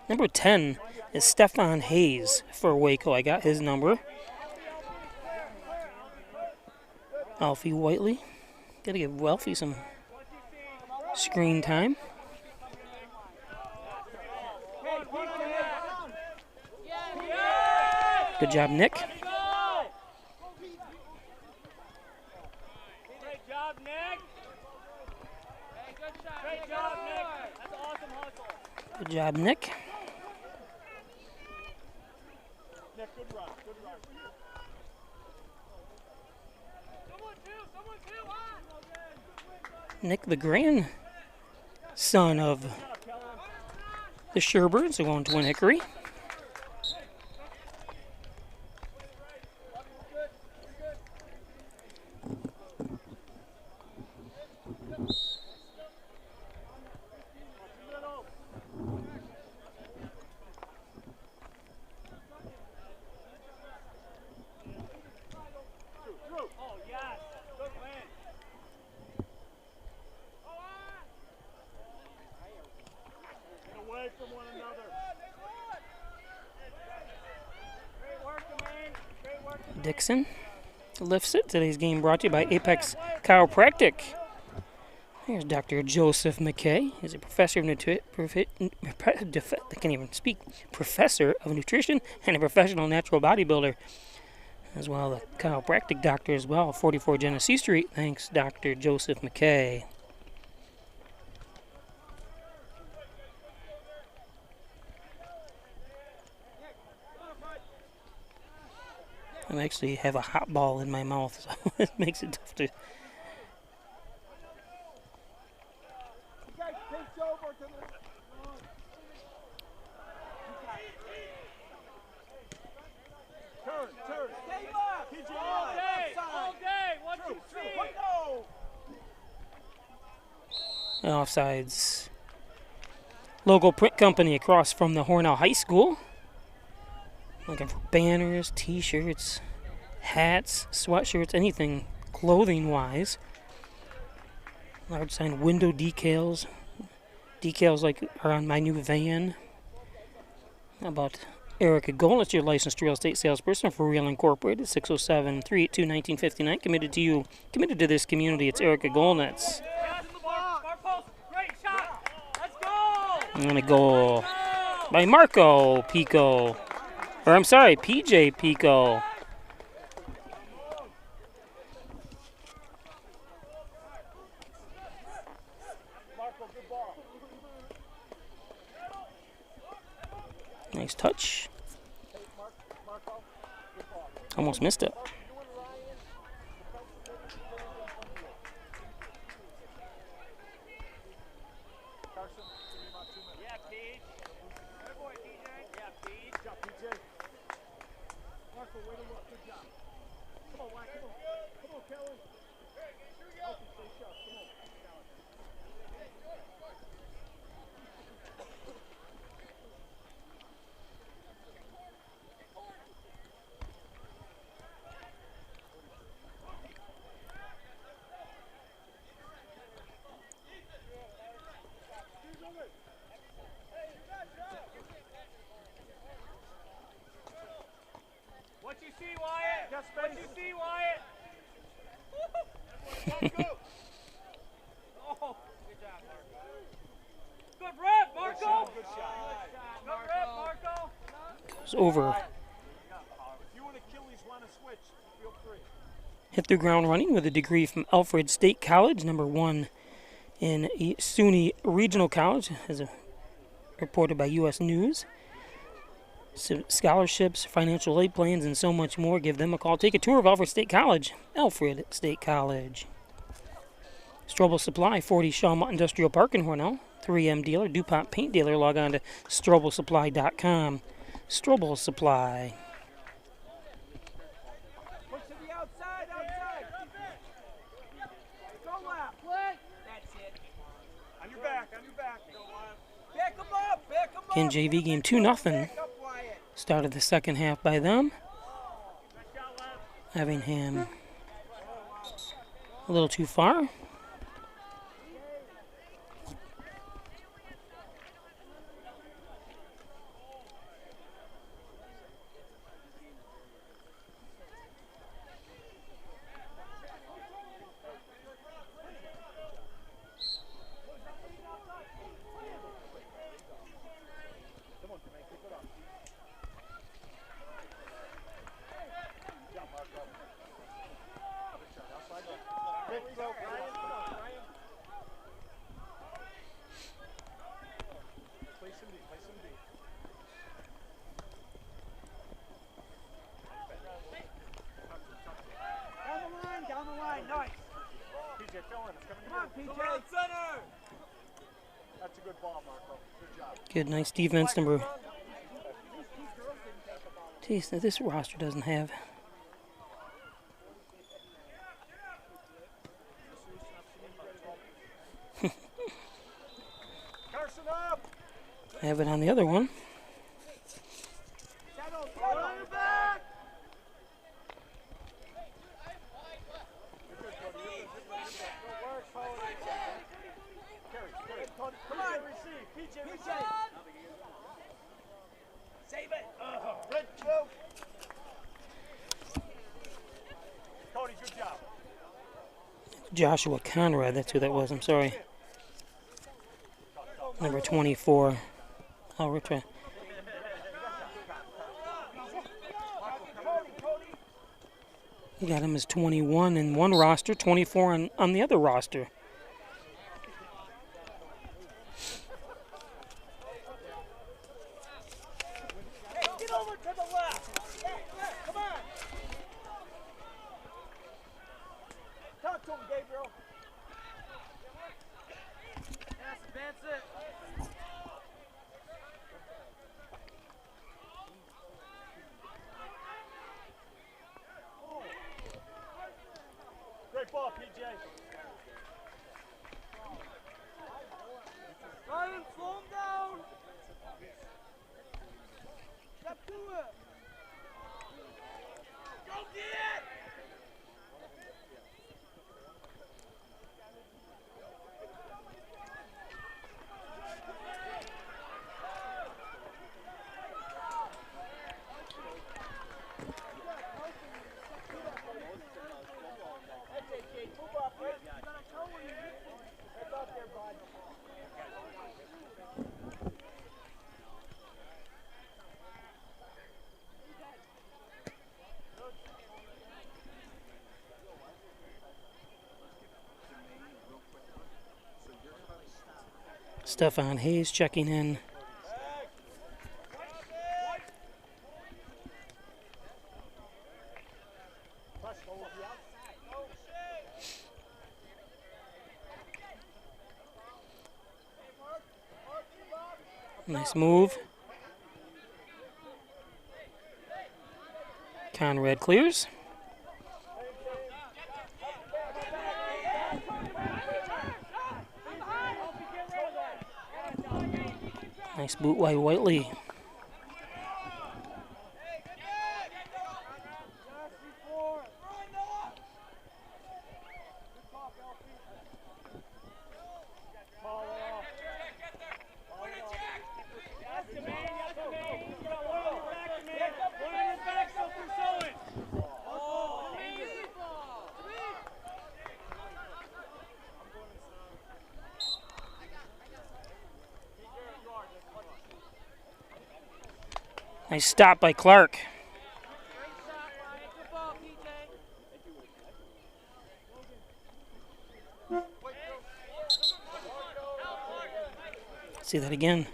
Number 10 is Stefan Hayes for Waco. I got his number. Alfie Whiteley. Got to give Welfie some screen time. Good job, Nick. Great job, Nick. Great job, Nick. That's an awesome hustle. Good job, Nick. Nick, good run. Nick, the grandson of the Sherburns, who own Twin Hickory. Dixon lifts it. Today's game brought to you by Apex Chiropractic. Here's Dr. Joseph McKay. He's a professor of professor of nutrition and a professional natural bodybuilder, as well as a chiropractic doctor as well. 44 Genesee Street. Thanks, Dr. Joseph McKay. I actually have a hot ball in my mouth, so it makes it tough to. Offsides. Local print company across from the Hornell High School. Looking for banners, t-shirts, hats, sweatshirts, anything clothing-wise. Large sign window decals, Decals like are on my new van. How about Erica Golnitz, your licensed real estate salesperson for Real Incorporated, 607-382-1959. Committed to you, committed to this community. It's Erica Golnitz. And a goal by Marco Pico. Or I'm sorry, PJ Pico. Nice touch. Almost missed it. What you see, Wyatt? What you see, Wyatt? Oh, good job, Marco. Good rep, Marco. Good shot. Good rep, Marco. Goes over. If you and Achilles want to switch, feel free. Hit the ground running with a degree from Alfred State College, number 1 in SUNY Regional College, as reported by U.S. News. Scholarships, financial aid plans, and so much more. Give them a call. Take a tour of Alfred State College. Alfred State College. Strobel Supply, 40 Shawmut Industrial Park in Hornell. 3M dealer, DuPont paint dealer. Log on to strobelsupply.com. Strobel Supply. Push to the outside, outside. Go left. That's it. On your back, on your back. Back him up, back him up. Again, JV game 2-0. Started the second half by them. Evingham a little too far. Down the line, nice. PJ, fill in. It's coming. Come on, PJ. Center. That's a good ball, Marco. Good job. Good, nice defense, number. Geez, this roster doesn't have. I have it on the other one. Come on, receive. PJ. Save it. Good throw. Cody, good job. Joshua Conrad, that's who that was, I'm sorry. Number 24. Oh, we're trying. You got him as 21 in one roster, 24 on the other roster. Get over to the left. Come on. Talk to him, Gabriel. Yes, advance it. Great ball, PJ. Ryan, slow him down. Step to it. Go get it. Stefan Hayes checking in. Nice move. Conrad clears. Nice boot by Whiteley. Nice stop by Clark. See that again.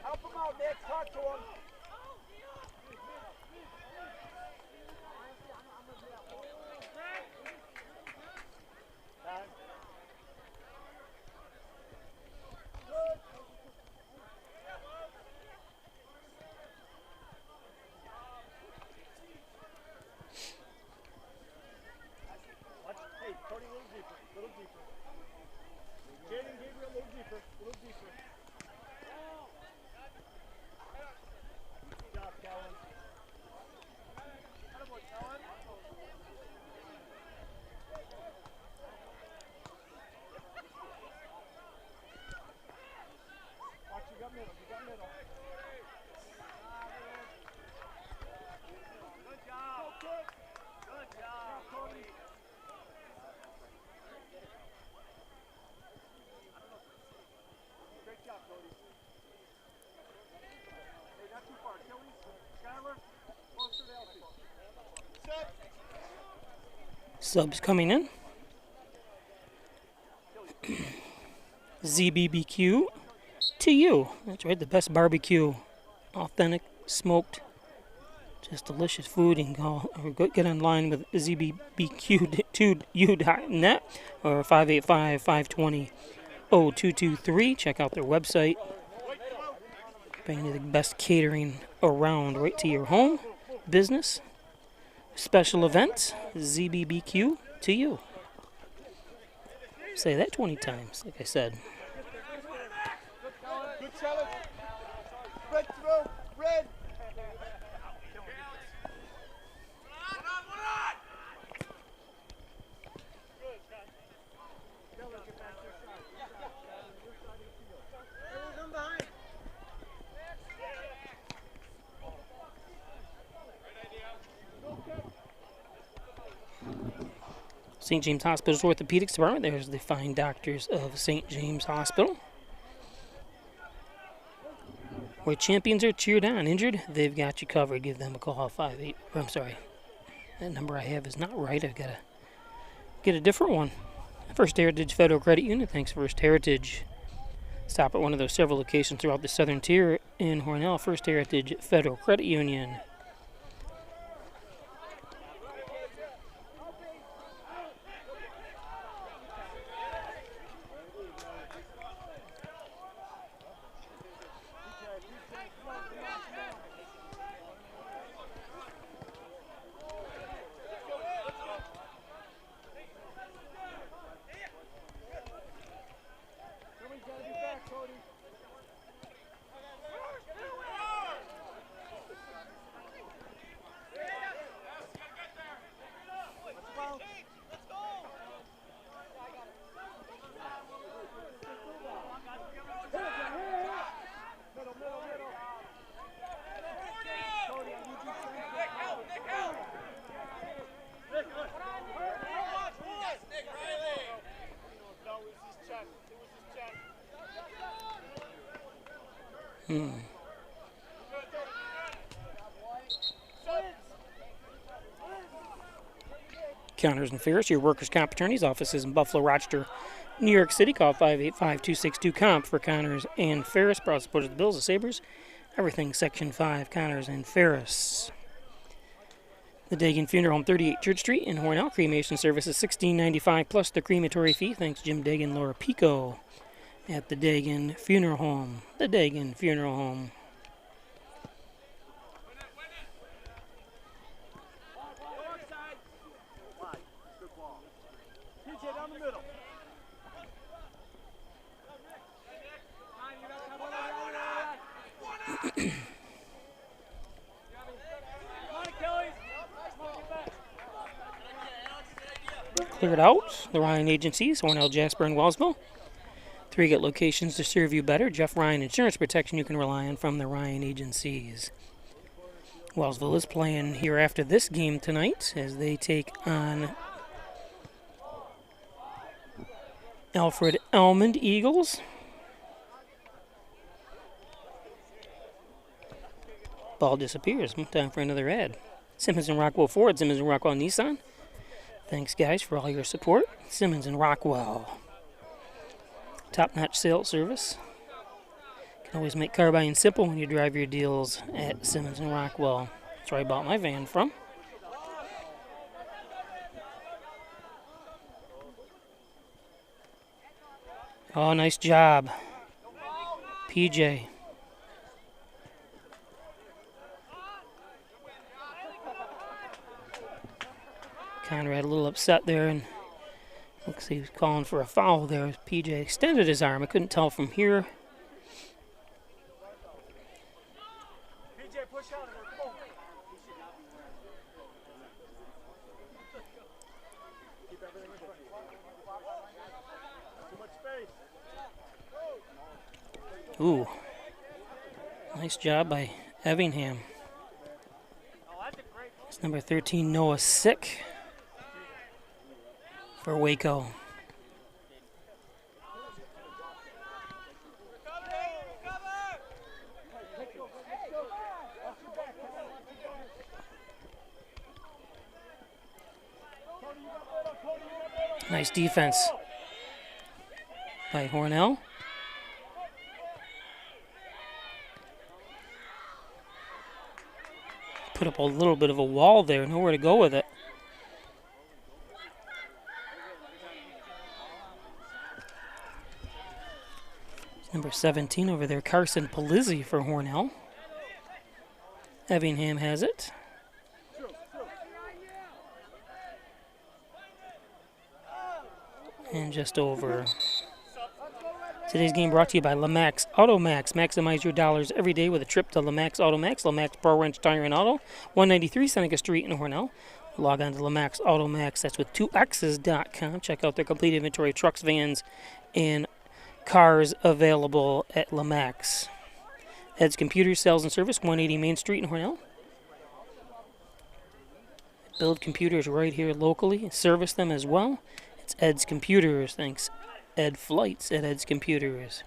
Help him out, Nick. Talk to him. Hey, Cody, a little deeper. A little deeper. Jaden, Gabriel, a little deeper. A little deeper. Good job, Kellen. Attaboy, Kellen. Watch, you got middle. You got middle. Good job. Good job, Cody. Great job, Cody. Hey, not too far. Kelly, Skyler, closer to Elsie. Set. Subs coming in. ZBBQ to you. That's right, the best barbecue. Authentic, smoked, just delicious food. You can call or get online with zbbq2u.net or 585-520-0223. Check out their website. Bringing you the best catering around right to your home, business, special events. ZBBQ to you. Say that 20 times, like I said. Good challenge. Red throw. Red. St. James Hospital's Orthopedics Department. There's the fine doctors of St. James Hospital. Where champions are cheered on. Injured, they've got you covered. Give them a call. I'm sorry. That number I have is not right. I've got to get a different one. First Heritage Federal Credit Union. Thanks, First Heritage. Stop at one of those several locations throughout the southern tier in Hornell. First Heritage Federal Credit Union. Connors and Ferris, your workers' comp attorneys, offices in Buffalo, Rochester, New York City. Call 585-262-COMP for Connors and Ferris. Proud supporters of the Bills, the Sabres. Everything Section 5, Connors and Ferris. The Dagan Funeral Home, 38 Church Street in Hornell. Cremation service is $16.95 plus the crematory fee. Thanks Jim Dagan, Laura Pico at the Dagan Funeral Home. The Dagan Funeral Home. Cleared out. The Ryan agencies, Hornell, Jasper, and Wellsville. 3 get locations to serve you better. Jeff Ryan Insurance Protection you can rely on from the Ryan agencies. Wellsville is playing here after this game tonight as they take on Alfred Almond Eagles. Ball disappears. Time for another ad. Simmons and Rockwell Ford, Simmons and Rockwell Nissan. Thanks, guys, for all your support. Simmons and Rockwell. Top-notch sales service. Can always make car buying simple when you drive your deals at Simmons and Rockwell. That's where I bought my van from. Oh, nice job, PJ. Conrad a little upset there, and looks like he was calling for a foul there. PJ extended his arm. I couldn't tell from here. PJ, push out of there. Come on. Keep everything in front of you. Too much space. Ooh. Nice job by Evingham. It's number 13, Noah Sick for Waco. Nice defense by Hornell. Put up a little bit of a wall there, nowhere to go with it. Number 17 over there, Carson Palizzi for Hornell. Evingham has it. And just over. Today's game brought to you by LeMax AutoMax. Maximize your dollars every day with a trip to LeMax AutoMax. LeMax Pro Wrench Tire and Auto, 193 Seneca Street in Hornell. Log on to LeMax AutoMax. That's with 2x's.com. Check out their complete inventory of trucks, vans, and cars available at LeMax. Ed's Computer Sales and Service, 180 Main Street in Hornell. Build computers right here locally. Service them as well. It's Ed's Computers. Thanks, Ed Flights at Ed's Computers.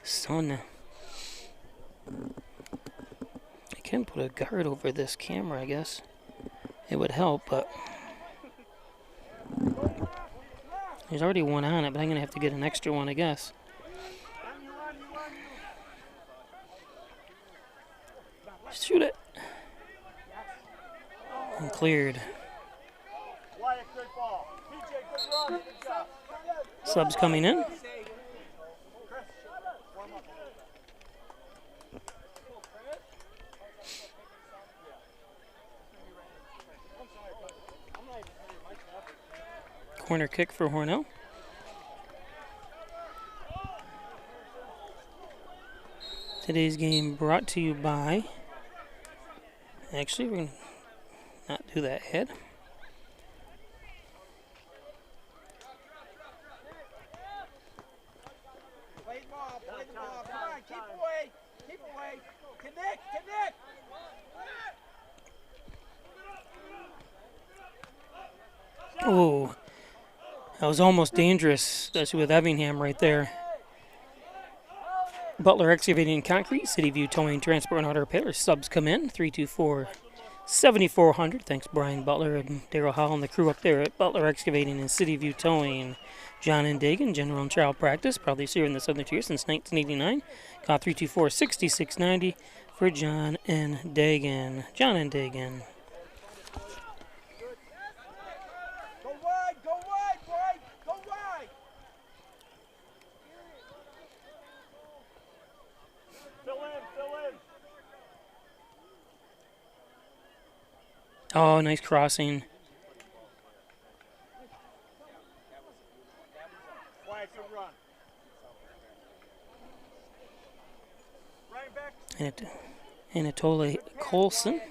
Son. I can put a guard over this camera, I guess. It would help, but there's already one on it, but I'm going to have to get an extra one, I guess. Shoot it. And cleared. Subs coming in. Corner kick for Hornell. Today's game brought to you by... Actually, we're going to not do that head. Play the ball, play the ball. Come on, keep away, keep away. Connect, connect. Oh, that was almost dangerous, especially with Effingham right there. Butler Excavating and Concrete, City View Towing, Transport, and Auto Repair. Subs come in, 324-7400. Thanks, Brian Butler and Daryl Howell and the crew up there at Butler Excavating and City View Towing. John and Dagan, General and Child Practice, proudly serving the Southern Tier since 1989. Call 324-6690 for John and Dagan. John and Dagan. Go wide, boy! Go wide! Fill in! Oh, nice crossing. Quiet, good run. Right back. Anatoly Colson.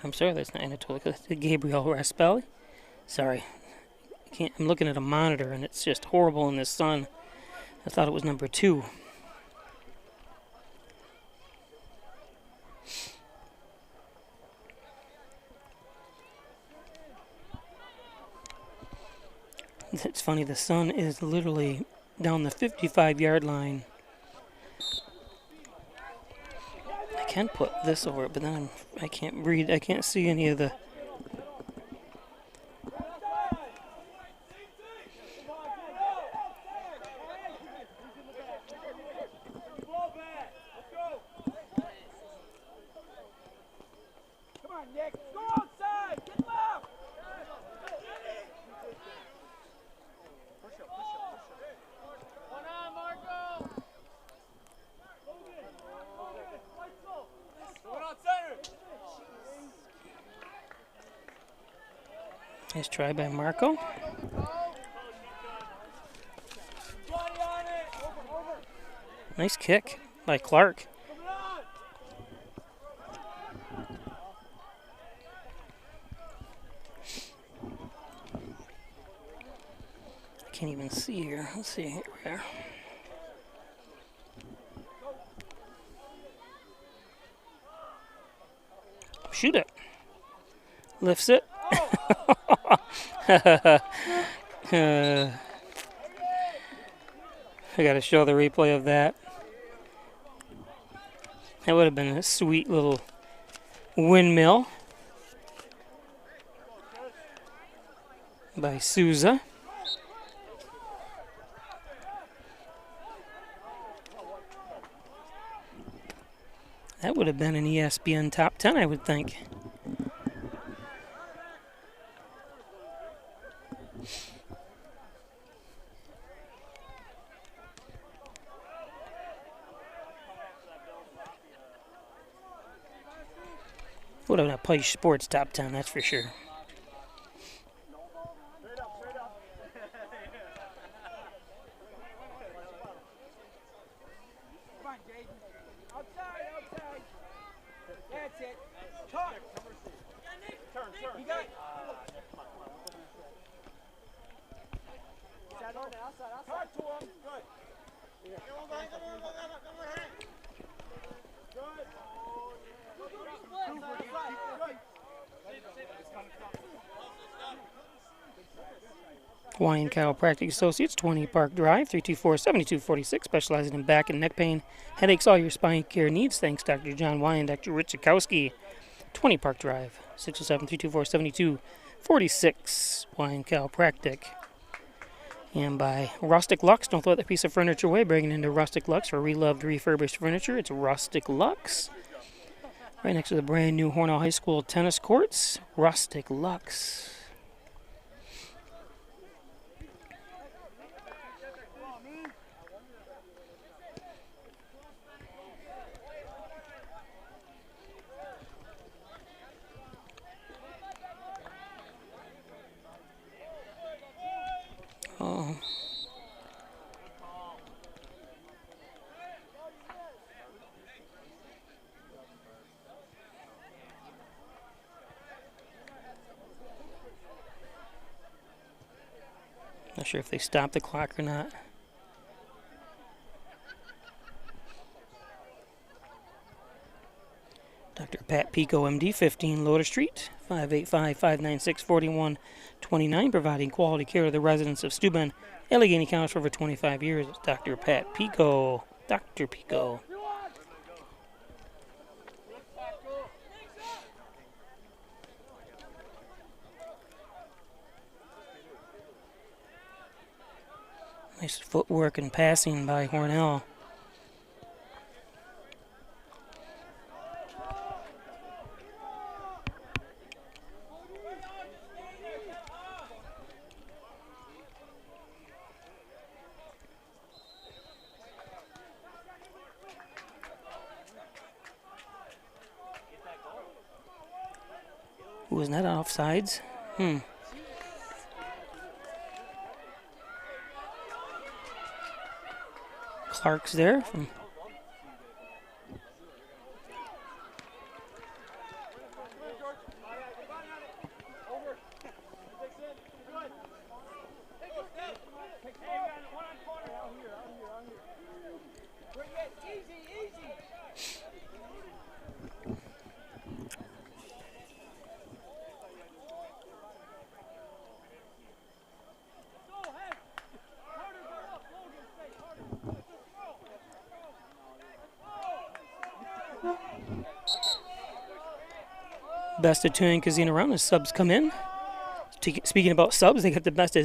I'm sorry, that's not Anatoly. That's Gabriel Raspelli. Sorry. I'm looking at a monitor, and it's just horrible in this sun. I thought it was number 2. It's funny, the sun is literally down the 55-yard line. I can put this over it, but then I can't read. I can't see any of the... Come on, Nick. Go outside. Get left. One on, Marco. One on center. Nice try by Marco. Nice kick by Clark. I can't even see here. Let's see here. Where? Shoot it. Lifts it. I got to show the replay of that. That would have been a sweet little windmill by Souza. That would have been an ESPN top 10, I would think. Would have been a Pike Sports top 10, that's for sure. That's it. Talk. Turn. You got it. Talk to him. Good. Hawaiian Chiropractic Associates, 20 Park Drive, 324-7246, specializing in back and neck pain, headaches, all your spine care needs. Thanks, Dr. John Wyan, Dr. Rich Zukowski, 20 Park Drive, 607-324-7246, Hawaiian Chiropractic. And by Rustic Lux, don't throw that piece of furniture away, bringing into Rustic Lux for reloved, refurbished furniture. It's Rustic Lux. Right next to the brand new Hornell High School tennis courts, Rustic Lux. Oh. Not sure if they stopped the clock or not. Dr. Pat Pico, MD, 15 Loader Street, 585-596-4129, providing quality care to the residents of Steuben, Allegheny County for over 25 years. It's Dr. Pat Pico. Dr. Pico. Nice footwork and passing by Hornell. Was that offsides? Clark's there from best of Tuning Casino round as subs come in. Speaking about subs, they got the best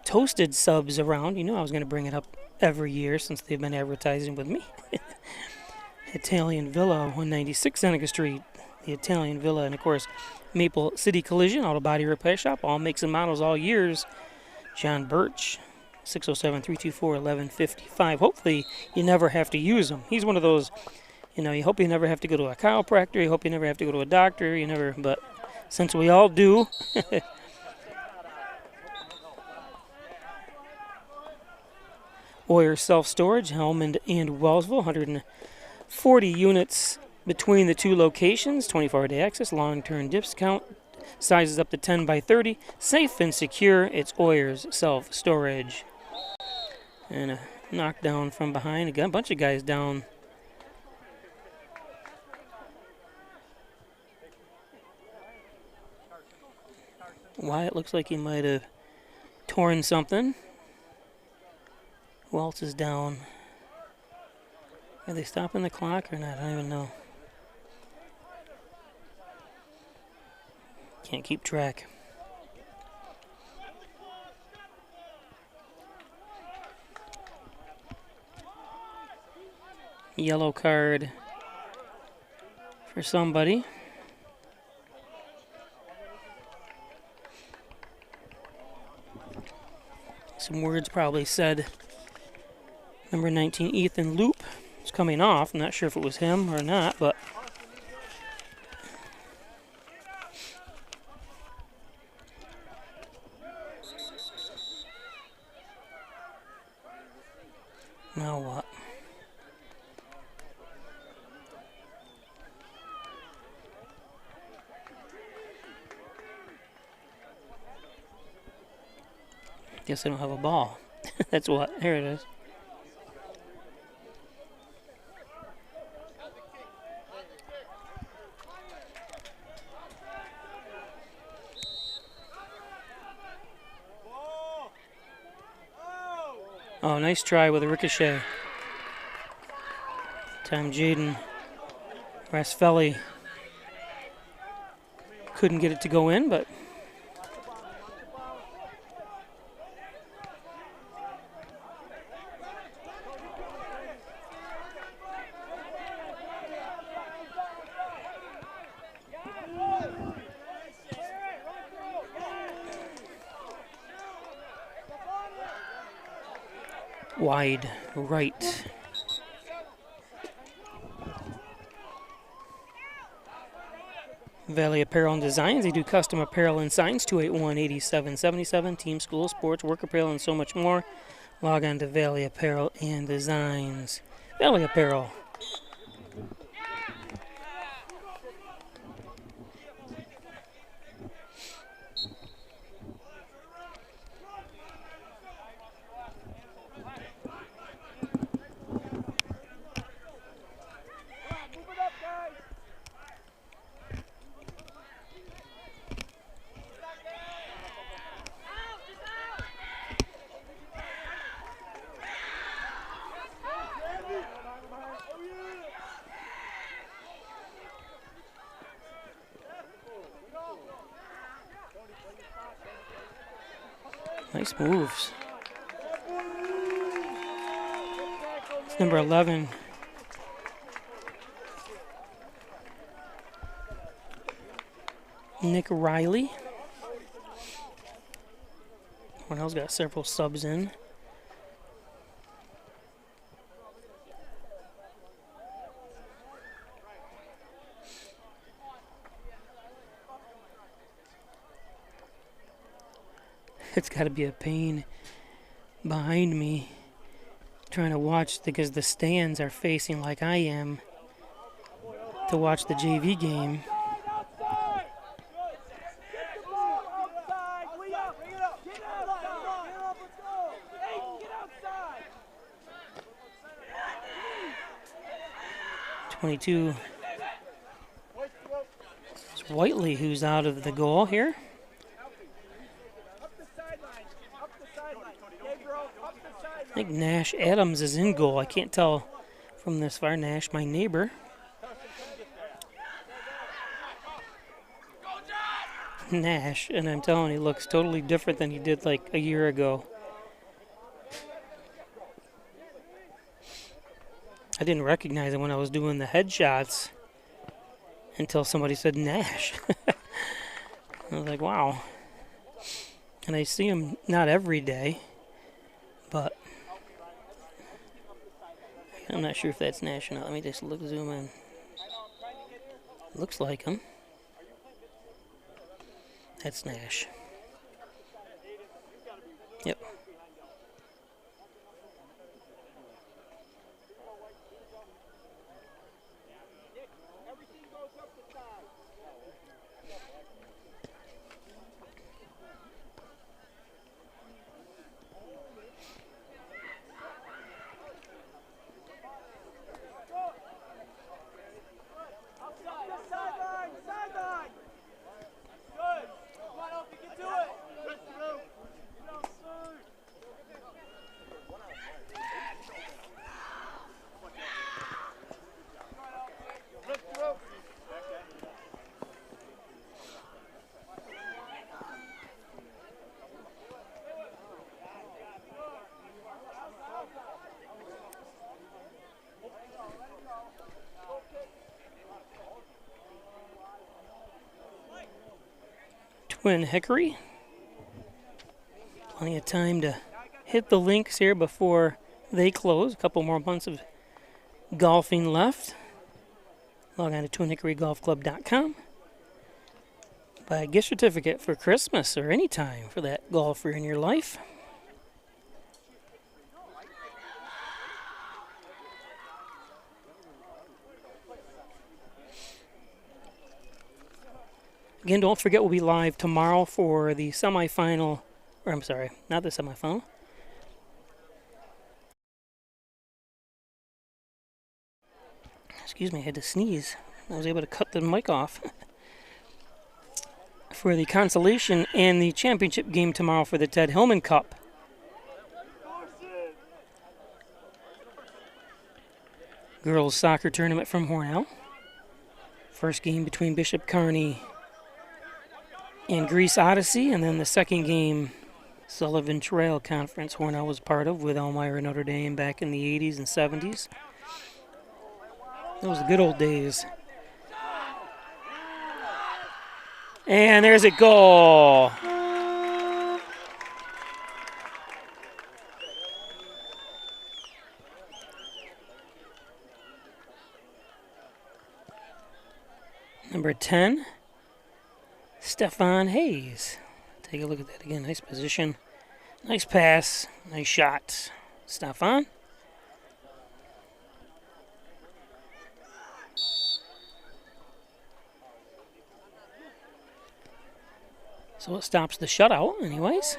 toasted subs around. You know I was going to bring it up every year since they've been advertising with me. Italian Villa, 196 Seneca Street. The Italian Villa, and of course Maple City Collision, auto body repair shop, all makes and models, all years. John Birch, 607-324-1155. Hopefully you never have to use them. He's one of those, you know, you hope you never have to go to a chiropractor, you hope you never have to go to a doctor, but since we all do. Oyer Self-Storage, Helmand and Wellsville, 140 units between the two locations, 24-day access, long-term discount, sizes up to 10 by 30, safe and secure. It's Oyer's Self-Storage. And a knockdown from behind, a bunch of guys down. Wyatt looks like he might have torn something. Who else is down? Are they stopping the clock or not? I don't even know. Can't keep track. Yellow card for somebody. Some words probably said. Number 19, Ethan Loop, is coming off. I'm not sure if it was him or not, but now what? Guess I don't have a ball. That's what. Here it is. Oh, nice try with a ricochet. Time Jaden Rasfelli couldn't get it to go in, but wide right. Valley Apparel and Designs. They do custom apparel and signs. 281-8777. Team, school, sports, work apparel, and so much more. Log on to Valley Apparel and Designs. Valley Apparel. Nice moves. It's number 11. Nick Riley. Hornell's got several subs in. It's got to be a pain behind me trying to watch because the stands are facing like I am to watch the JV game. It's Whiteley who's out of the goal here. I think Nash Adams is in goal. I can't tell from this far. Nash, my neighbor. Nash, and I'm telling you, he looks totally different than he did like a year ago. I didn't recognize him when I was doing the headshots until somebody said Nash. I was like, wow. And I see him not every day, but I'm not sure if that's Nash or not. Let me just zoom in. Looks like him. That's Nash. Yep. Twin Hickory. Plenty of time to hit the links here before they close. A couple more months of golfing left. Log on to twinhickorygolfclub.com. Buy a gift certificate for Christmas or any time for that golfer in your life. Again, don't forget we'll be live tomorrow for the semifinal, or I'm sorry, not the semifinal. Excuse me, I had to sneeze. I was able to cut the mic off. For the consolation and the championship game tomorrow for the Ted Hillman Cup. Girls soccer tournament from Hornell. First game between Bishop Kearney and Greece Odyssey, and then the second game, Sullivan Trail Conference, Hornell was part of with Elmira and Notre Dame back in the 80s and 70s. Those were the good old days. And there's a goal. Number 10. Stefan Hayes. Take a look at that again. Nice position. Nice pass. Nice shot. Stefan. So it stops the shutout anyways.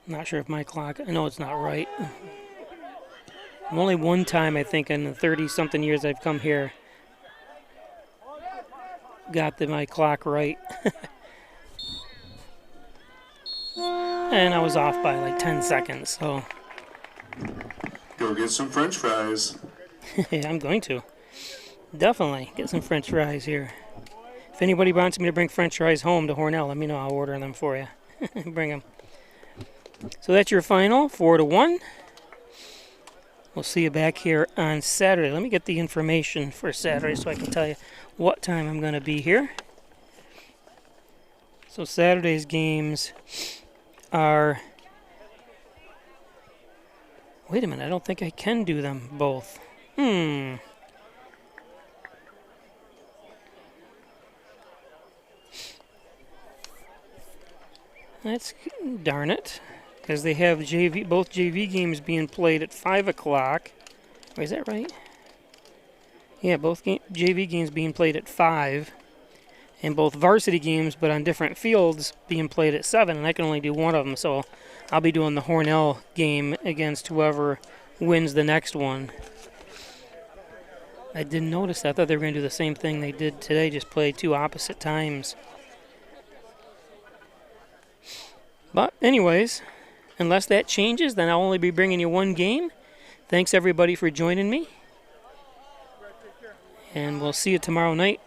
Not sure if my clock, I know it's not right. Only one time, I think, in the 30-something years I've come here, got my clock right. And I was off by like 10 seconds, so. Go get some French fries. Yeah, I'm going to. Definitely get some French fries here. If anybody wants me to bring French fries home to Hornell, let me know. I'll order them for you. Bring them. So that's your final, 4-1. We'll see you back here on Saturday. Let me get the information for Saturday so I can tell you what time I'm going to be here. So Saturday's games are... Wait a minute, I don't think I can do them both. That's darn it, because they have both JV games being played at 5 o'clock. Wait, is that right? Yeah, both JV games being played at 5, and both varsity games, but on different fields, being played at 7, and I can only do one of them, so I'll be doing the Hornell game against whoever wins the next one. I didn't notice that. I thought they were going to do the same thing they did today, just play 2 opposite times. But anyways, unless that changes, then I'll only be bringing you one game. Thanks everybody for joining me. And we'll see you tomorrow night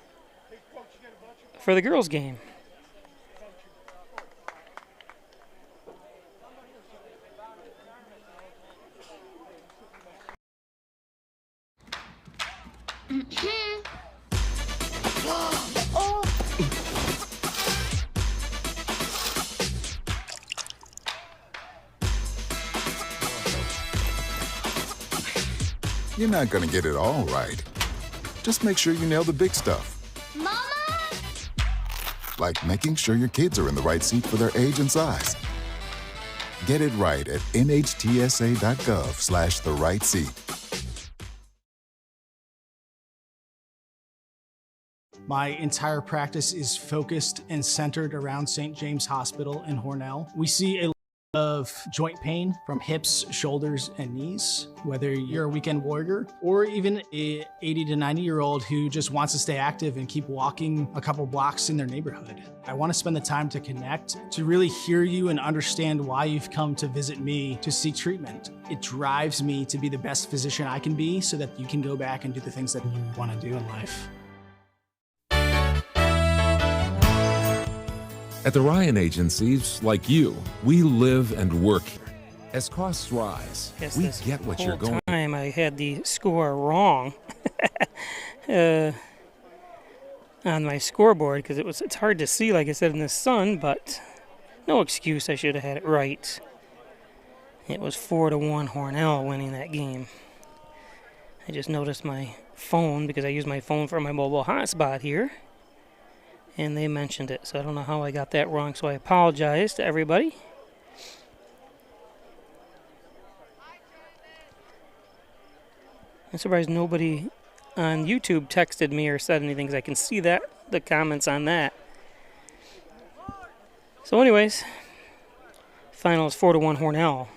for the girls' game. You're not going to get it all right. Just make sure you nail the big stuff. Mama! Like making sure your kids are in the right seat for their age and size. Get it right at nhtsa.gov/the-right-seat. My entire practice is focused and centered around St. James Hospital in Hornell. We see a lot of joint pain from hips, shoulders, and knees, whether you're a weekend warrior or even a 80 to 90-year-old who just wants to stay active and keep walking a couple blocks in their neighborhood. I want to spend the time to connect, to really hear you and understand why you've come to visit me to seek treatment. It drives me to be the best physician I can be so that you can go back and do the things that you want to do in life. At the Ryan Agencies, like you, we live and work here. As costs rise, we get what you're going. Time I had the score wrong on my scoreboard because it's hard to see, like I said, in the sun. But no excuse, I should have had it right. It was 4-1 Hornell winning that game. I just noticed my phone because I use my phone for my mobile hotspot here. And they mentioned it, so I don't know how I got that wrong, so I apologize to everybody. I'm surprised nobody on YouTube texted me or said anything, because I can see that, the comments on that. So anyways, final is 4-1 Hornell.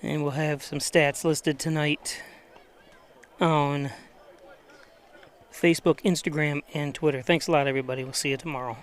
And we'll have some stats listed tonight on Facebook, Instagram, and Twitter. Thanks a lot, everybody. We'll see you tomorrow.